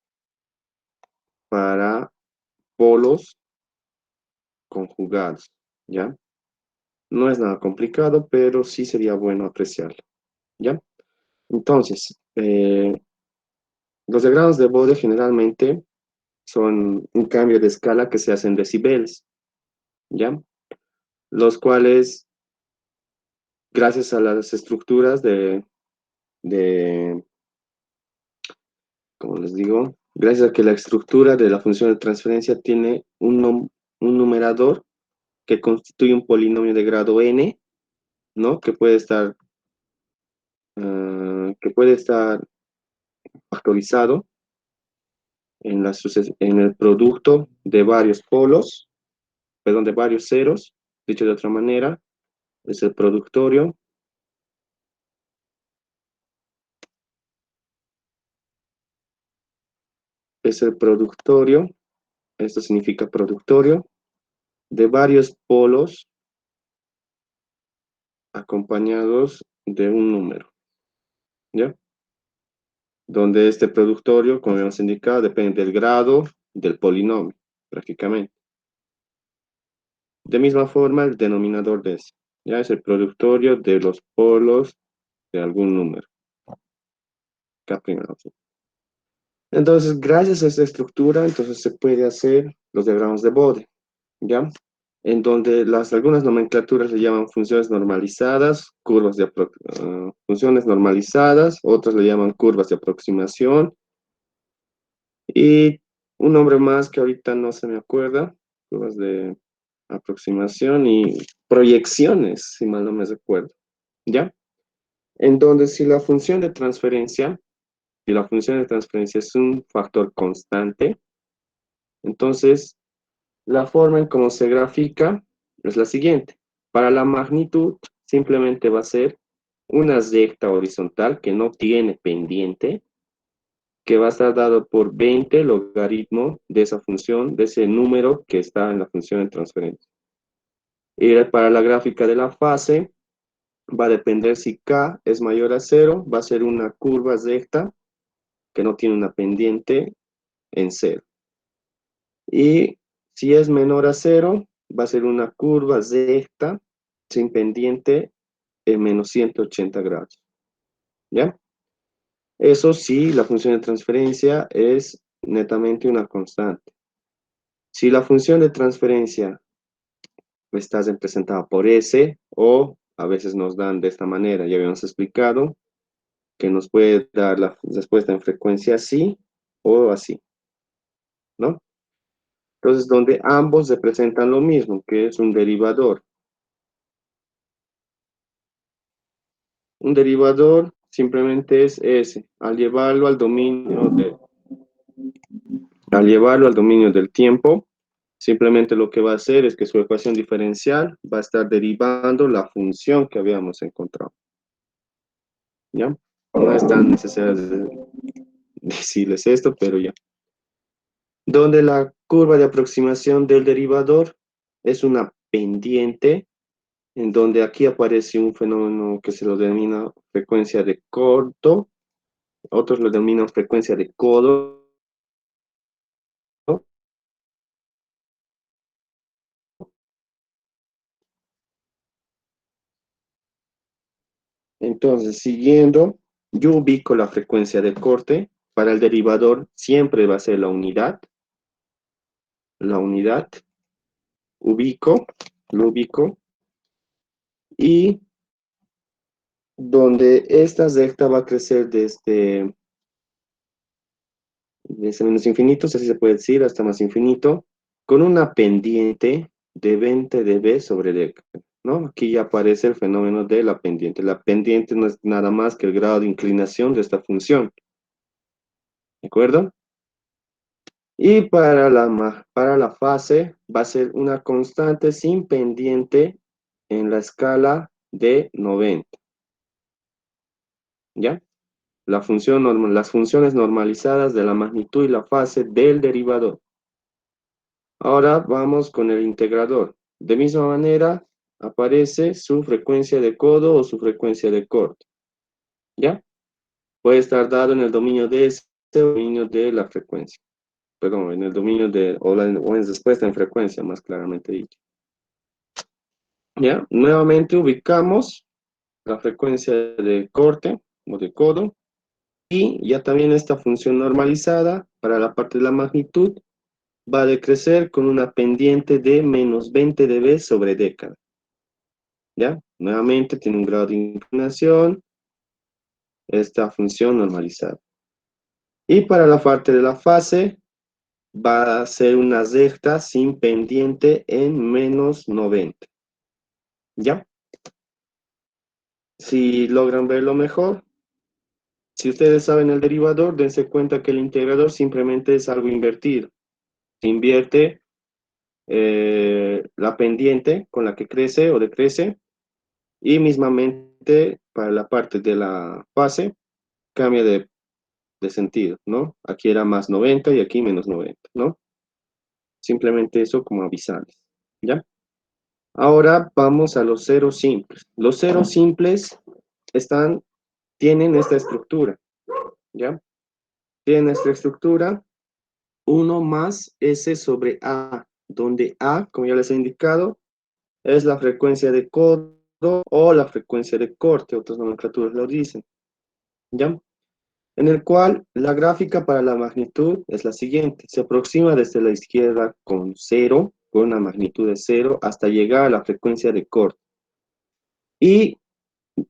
para polos conjugados, ¿ya? No es nada complicado, pero sí sería bueno apreciarlo, ¿ya? Entonces, los diagramas de Bode generalmente son un cambio de escala que se hace en decibeles, ¿ya? Los cuales, gracias a las estructuras de como les digo, gracias a que la estructura de la función de transferencia tiene un numerador que constituye un polinomio de grado n, ¿no? Que puede estar factorizado en el producto de varios polos, perdón, de varios ceros, dicho de otra manera, es el productorio, es el productorio, esto significa productorio, de varios polos acompañados de un número, ¿ya? Donde este productorio, como hemos indicado, depende del grado del polinomio, prácticamente. De misma forma, el denominador de ese, ¿ya? Es el productorio de los polos de algún número. K'. Entonces, gracias a esta estructura, entonces se puede hacer los diagramas de Bode, ¿ya? En donde algunas nomenclaturas le llaman funciones normalizadas, funciones normalizadas, otras le llaman curvas de aproximación, y un nombre más que ahorita no se me acuerda, curvas de aproximación y proyecciones, si mal no me recuerdo, ¿ya? En donde si la función de transferencia es un factor constante, entonces la forma en cómo se grafica es la siguiente. Para la magnitud, simplemente va a ser una recta horizontal que no tiene pendiente, que va a estar dado por 20 logaritmo de esa función, de ese número que está en la función de transferencia. Y para la gráfica de la fase, va a depender si K es mayor a cero, va a ser una curva recta que no tiene una pendiente en cero. Y si es menor a cero, va a ser una curva recta sin pendiente en menos 180 grados, ¿ya? Eso sí, la función de transferencia es netamente una constante. Si la función de transferencia está representada por S, o a veces nos dan de esta manera, ya habíamos explicado, que nos puede dar la respuesta en frecuencia así o así, ¿no? Entonces, donde ambos representan lo mismo, que es un derivador. Un derivador simplemente es S. Al llevarlo al dominio del tiempo, simplemente lo que va a hacer es que su ecuación diferencial va a estar derivando la función que habíamos encontrado, ¿ya? No es tan necesario decirles esto, pero ya. Donde la curva de aproximación del derivador es una pendiente, en donde aquí aparece un fenómeno que se lo denomina frecuencia de corto, otros lo denominan frecuencia de codo. Entonces, siguiendo, yo ubico la frecuencia de corte. Para el derivador siempre va a ser la unidad, lo ubico, y donde esta recta va a crecer desde menos infinito, así se puede decir, hasta más infinito, con una pendiente de 20 dB sobre década, ¿no? Aquí ya aparece el fenómeno de la pendiente. La pendiente no es nada más que el grado de inclinación de esta función, ¿de acuerdo? Y para la fase va a ser una constante sin pendiente en la escala de 90, ¿ya? Las funciones normalizadas de la magnitud y la fase del derivador. Ahora vamos con el integrador. De misma manera aparece su frecuencia de codo o su frecuencia de corte, ¿ya? Puede estar dado en el dominio de este dominio de la frecuencia. Perdón, en el dominio o en respuesta en frecuencia, más claramente dicho. ¿Ya? Nuevamente ubicamos la frecuencia de corte o de codo, y ya también esta función normalizada para la parte de la magnitud va a decrecer con una pendiente de menos 20 dB sobre década. ¿Ya? Nuevamente tiene un grado de inclinación esta función normalizada. Y para la parte de la fase va a ser una recta sin pendiente en menos 90. ¿Ya? Si logran verlo mejor, si ustedes saben el derivador, dense cuenta que el integrador simplemente es algo invertido. Se invierte la pendiente con la que crece o decrece, y mismamente para la parte de la fase cambia de sentido, ¿no? Aquí era más 90 y aquí menos 90, ¿no? Simplemente eso como avisarles, ¿ya? Ahora vamos a los ceros simples. Los ceros simples tienen esta estructura, ¿ya? Tienen esta estructura 1 más S sobre A, donde A, como ya les he indicado, es la frecuencia de codo o la frecuencia de corte, otras nomenclaturas lo dicen, ¿ya? En el cual la gráfica para la magnitud es la siguiente. Se aproxima desde la izquierda con 0, con una magnitud de 0, hasta llegar a la frecuencia de corte. Y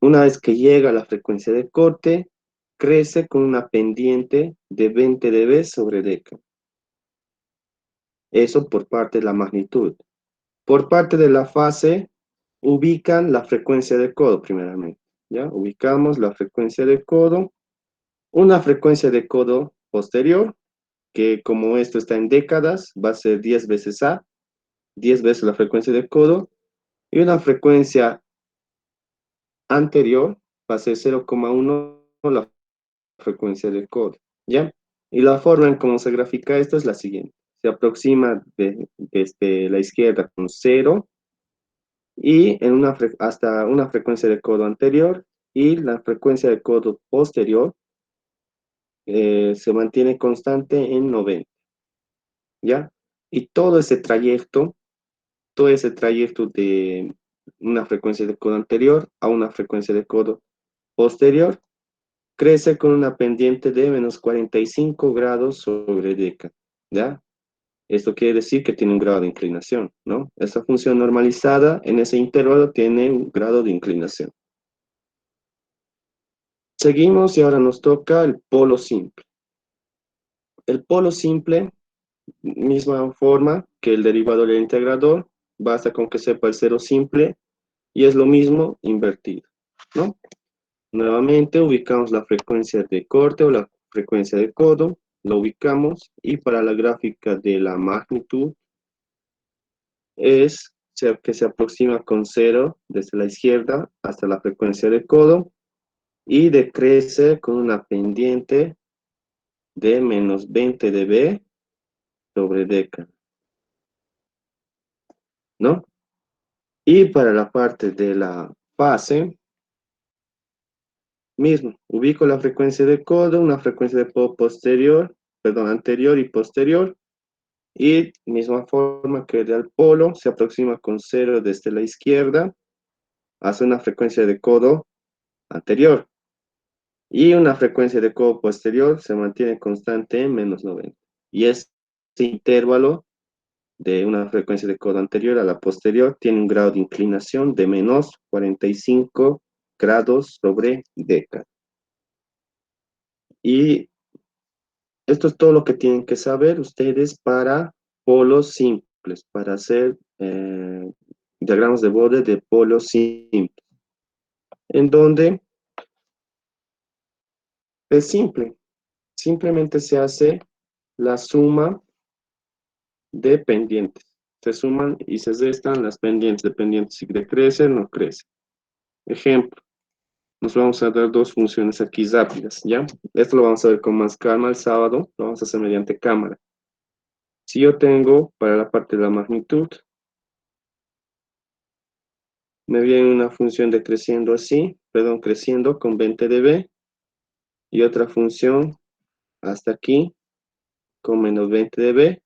una vez que llega a la frecuencia de corte, crece con una pendiente de 20 dB sobre década. Eso por parte de la magnitud. Por parte de la fase, ubican la frecuencia de codo primeramente, ¿ya? Ubicamos la frecuencia de codo, una frecuencia de codo posterior, que como esto está en décadas, va a ser 10 veces A, 10 veces la frecuencia de codo, y una frecuencia anterior va a ser 0,1 la frecuencia de codo, ¿ya? Y la forma en cómo se grafica esto es la siguiente. Se aproxima desde la izquierda con 0, y hasta una frecuencia de codo anterior, y la frecuencia de codo posterior se mantiene constante en 90, ¿ya? Y todo ese trayecto una frecuencia de codo anterior a una frecuencia de codo posterior, crece con una pendiente de menos 45 grados sobre década, ¿ya? Esto quiere decir que tiene un grado de inclinación, ¿no? Esta función normalizada en ese intervalo tiene un grado de inclinación. Seguimos y ahora nos toca el polo simple. El polo simple, misma forma que el derivador y el integrador, basta con que sepa el cero simple y es lo mismo invertido, ¿no? Nuevamente ubicamos la frecuencia de corte o la frecuencia de codo, lo ubicamos y para la gráfica de la magnitud es que se aproxima con cero desde la izquierda hasta la frecuencia de codo y decrece con una pendiente de menos 20 dB sobre década, ¿no? Y para la parte de la fase, mismo, ubico la frecuencia de codo, una frecuencia de codo posterior, perdón, anterior y posterior, y misma forma que del polo, se aproxima con cero desde la izquierda, hace una frecuencia de codo anterior, y una frecuencia de codo posterior se mantiene constante en menos 90. Y este intervalo de una frecuencia de codo anterior a la posterior tiene un grado de inclinación de menos 45 grados sobre década. Y esto es todo lo que tienen que saber ustedes para polos simples, para hacer diagramas de borde de polos simples, en donde es simple, simplemente se hace la suma de pendientes. Se suman y se restan las pendientes, dependiendo si decrecen o no crecen. Ejemplo, nos vamos a dar dos funciones aquí rápidas, ¿ya? Esto lo vamos a ver con más calma el sábado, lo vamos a hacer mediante cámara. Si yo tengo para la parte de la magnitud, me viene una función decreciendo así, perdón, creciendo con 20 dB y otra función hasta aquí con menos 20 dB.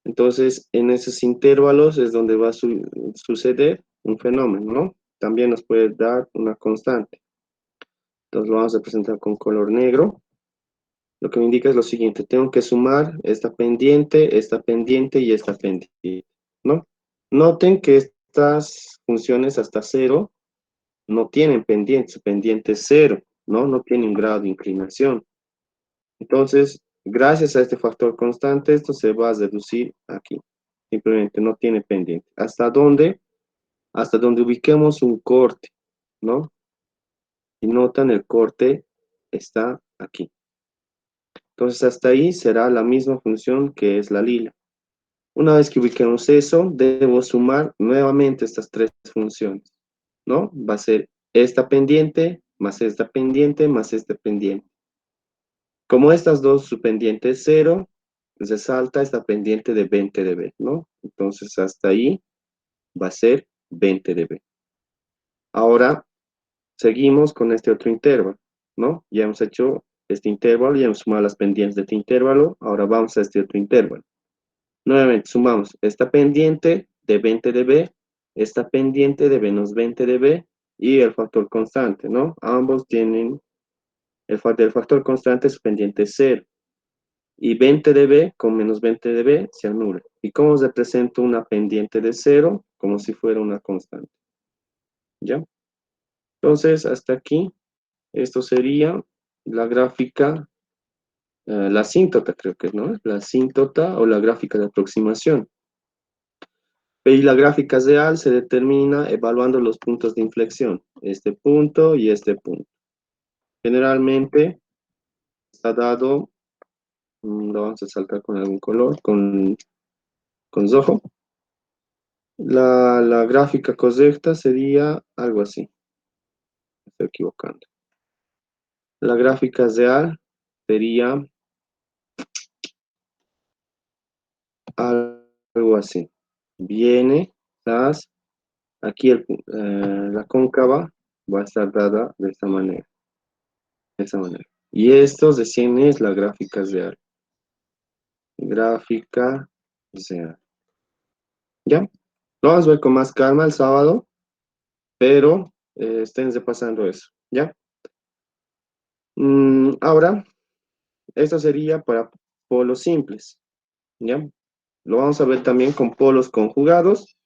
Entonces, en esos intervalos es donde va a suceder un fenómeno, ¿no? También nos puede dar una constante. Entonces lo vamos a representar con color negro. Lo que me indica es lo siguiente, tengo que sumar esta pendiente y esta pendiente, ¿no? Noten que estas funciones hasta cero no tienen pendiente, su pendiente es cero, ¿no? No tiene un grado de inclinación. Entonces, gracias a este factor constante, esto se va a reducir aquí. Simplemente no tiene pendiente. ¿Hasta dónde? Hasta donde ubiquemos un corte, ¿no? Y notan el corte está aquí. Entonces, hasta ahí será la misma función que es la lila. Una vez que ubiquemos eso, debo sumar nuevamente estas tres funciones, ¿no? Va a ser esta pendiente, más esta pendiente, más esta pendiente. Como estas dos, su pendiente es cero, resalta esta pendiente de 20 dB, ¿no? Entonces, hasta ahí va a ser 20 dB. Ahora, seguimos con este otro intervalo, ¿no? Ya hemos hecho este intervalo, ya hemos sumado las pendientes de este intervalo, ahora vamos a este otro intervalo. Nuevamente sumamos esta pendiente de 20 dB, esta pendiente de menos 20 dB y el factor constante, ¿no? Ambos tienen el factor constante, su pendiente es 0. Y 20 dB con menos 20 dB se anula. ¿Y cómo represento una pendiente de 0? Como si fuera una constante. ¿Ya? Entonces, hasta aquí, esto sería la gráfica, la asíntota creo que, ¿no? La asíntota o la gráfica de aproximación. Y la gráfica real se determina evaluando los puntos de inflexión, este punto y este punto. Generalmente está dado, lo vamos a saltar con algún color, con rojo. La gráfica correcta sería algo así. Me estoy equivocando. La gráfica real sería algo así. Viene, aquí la cóncava va a estar dada de esta manera. De esta manera. Y esto recién es la gráfica real. Gráfica real. ¿Ya? Lo vamos a ver con más calma el sábado. pero estén pasando eso, ¿ya? Ahora, esto sería para polos simples, ¿ya? Lo vamos a ver también con polos conjugados,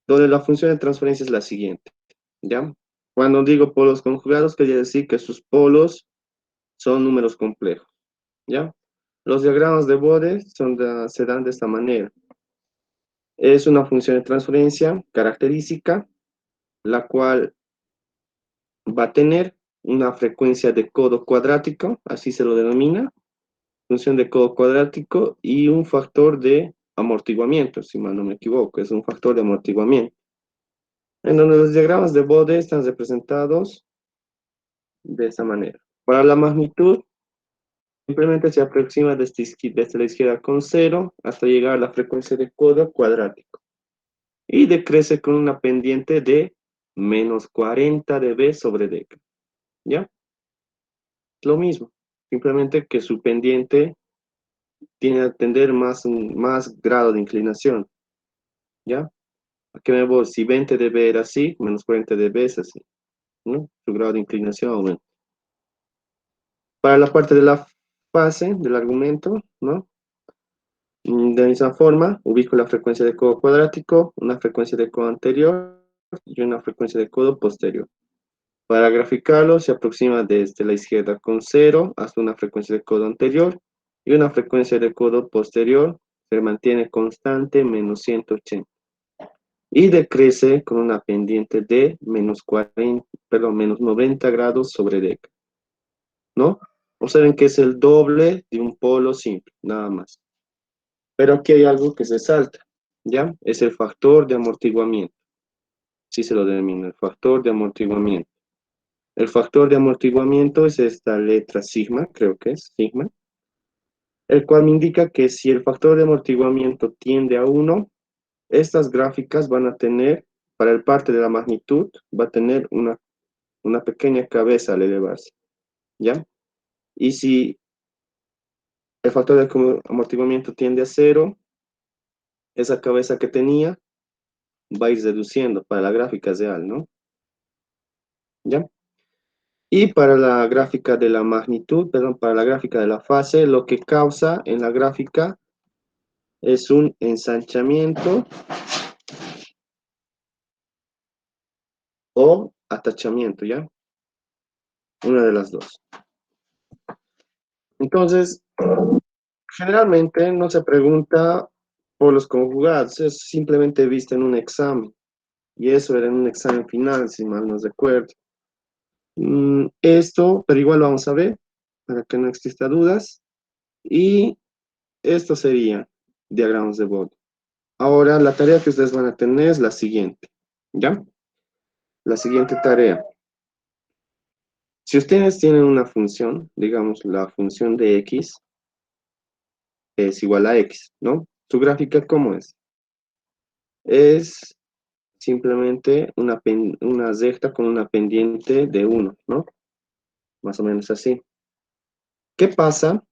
donde la función de transferencia es la siguiente, ¿ya? Cuando digo polos conjugados, quiere decir que sus polos son números complejos, ¿ya? Los diagramas de Bode se dan de esta manera. Es una función de transferencia característica, la cual va a tener una frecuencia de codo cuadrático, así se lo denomina, función de codo cuadrático, y un factor de amortiguamiento, si mal no me equivoco, es un factor de amortiguamiento, en donde los diagramas de Bode están representados de esta manera. Para la magnitud, simplemente se aproxima desde la izquierda con cero hasta llegar a la frecuencia de codo cuadrático, y decrece con una pendiente de menos 40 dB sobre década, ¿ya? Lo mismo, simplemente que su pendiente tiene a tender más grado de inclinación, ¿ya? Aquí me voy, si 20 dB era así, menos 40 dB es así, ¿no? Su grado de inclinación aumenta. Para la parte de la fase del argumento, ¿no? De la misma forma, ubico la frecuencia de codo cuadrático, una frecuencia de codo anterior y una frecuencia de codo posterior. Para graficarlo, se aproxima desde la izquierda con cero hasta una frecuencia de codo anterior y una frecuencia de codo posterior se mantiene constante menos 180 y decrece con una pendiente de menos 40, perdón, menos 90 grados sobre década, ¿no? Observen que es el doble de un polo simple, nada más. Pero aquí hay algo que se salta, ¿ya? Es el factor de amortiguamiento. Sí se lo denomina, el factor de amortiguamiento. El factor de amortiguamiento es esta letra sigma, creo que es sigma, el cual me indica que si el factor de amortiguamiento tiende a 1, estas gráficas van a tener, para el parte de la magnitud, va a tener una pequeña cabeza al elevarse, ¿ya? Y si el factor de amortiguamiento tiende a 0, esa cabeza que tenía va a ir reduciendo para la gráfica real, ¿no? ¿Ya? Y para la gráfica de la magnitud, perdón, para la gráfica de la fase, lo que causa en la gráfica es un ensanchamiento o atachamiento, ¿ya? Una de las dos. Entonces, generalmente no se pregunta por los conjugados, es simplemente visto en un examen. Y eso era en un examen final, si mal no recuerdo. Esto, pero igual lo vamos a ver, para que no exista dudas. Y esto sería diagramas de Bode. Ahora, la tarea que ustedes van a tener es la siguiente, ¿ya? La siguiente tarea. Si ustedes tienen una función, digamos, la función de x es igual a x, ¿no? ¿Su gráfica cómo es? Es simplemente una recta con una pendiente de 1, ¿no? Más o menos así. ¿Qué pasa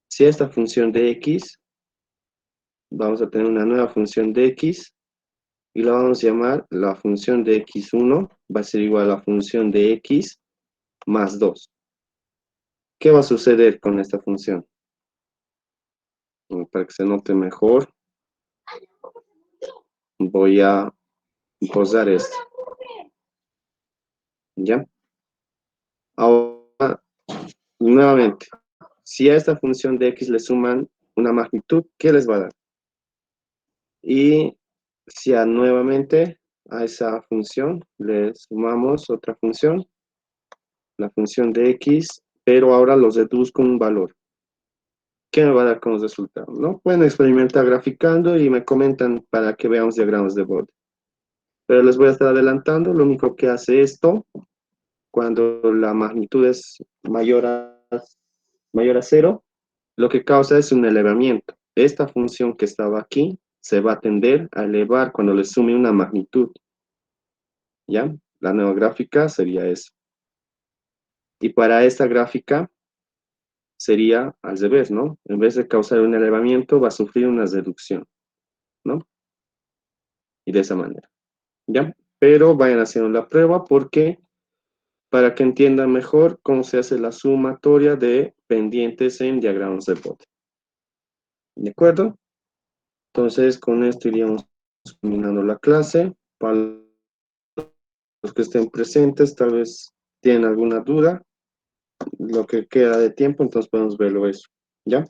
si esta función de x, vamos a tener una nueva función de x, y la vamos a llamar la función de x1, va a ser igual a la función de x más 2. ¿Qué va a suceder con esta función? Para que se note mejor, voy a posar esto, ¿ya? Ahora, nuevamente, si a esta función de x le suman una magnitud, ¿qué les va a dar? Y si nuevamente a esa función le sumamos otra función, la función de x, pero ahora los reduzco un valor. ¿Qué me va a dar como resultado? ¿No? Pueden experimentar graficando y me comentan para que veamos diagramas de Bode. Pero les voy a estar adelantando, lo único que hace esto, cuando la magnitud es mayor a 0, lo que causa es un elevamiento. Esta función que estaba aquí se va a tender a elevar cuando le sume una magnitud, ¿ya? La nueva gráfica sería eso. Y para esta gráfica sería al revés, ¿no? En vez de causar un elevamiento, va a sufrir una reducción, ¿no? Y de esa manera, ¿ya? pero vayan haciendo la prueba porque para que entiendan mejor cómo se hace la sumatoria de pendientes en diagramas de bote. ¿De acuerdo? Entonces, con esto iríamos terminando la clase. Para los que estén presentes, tal vez tienen alguna duda, lo que queda de tiempo, entonces podemos verlo eso. ¿Ya?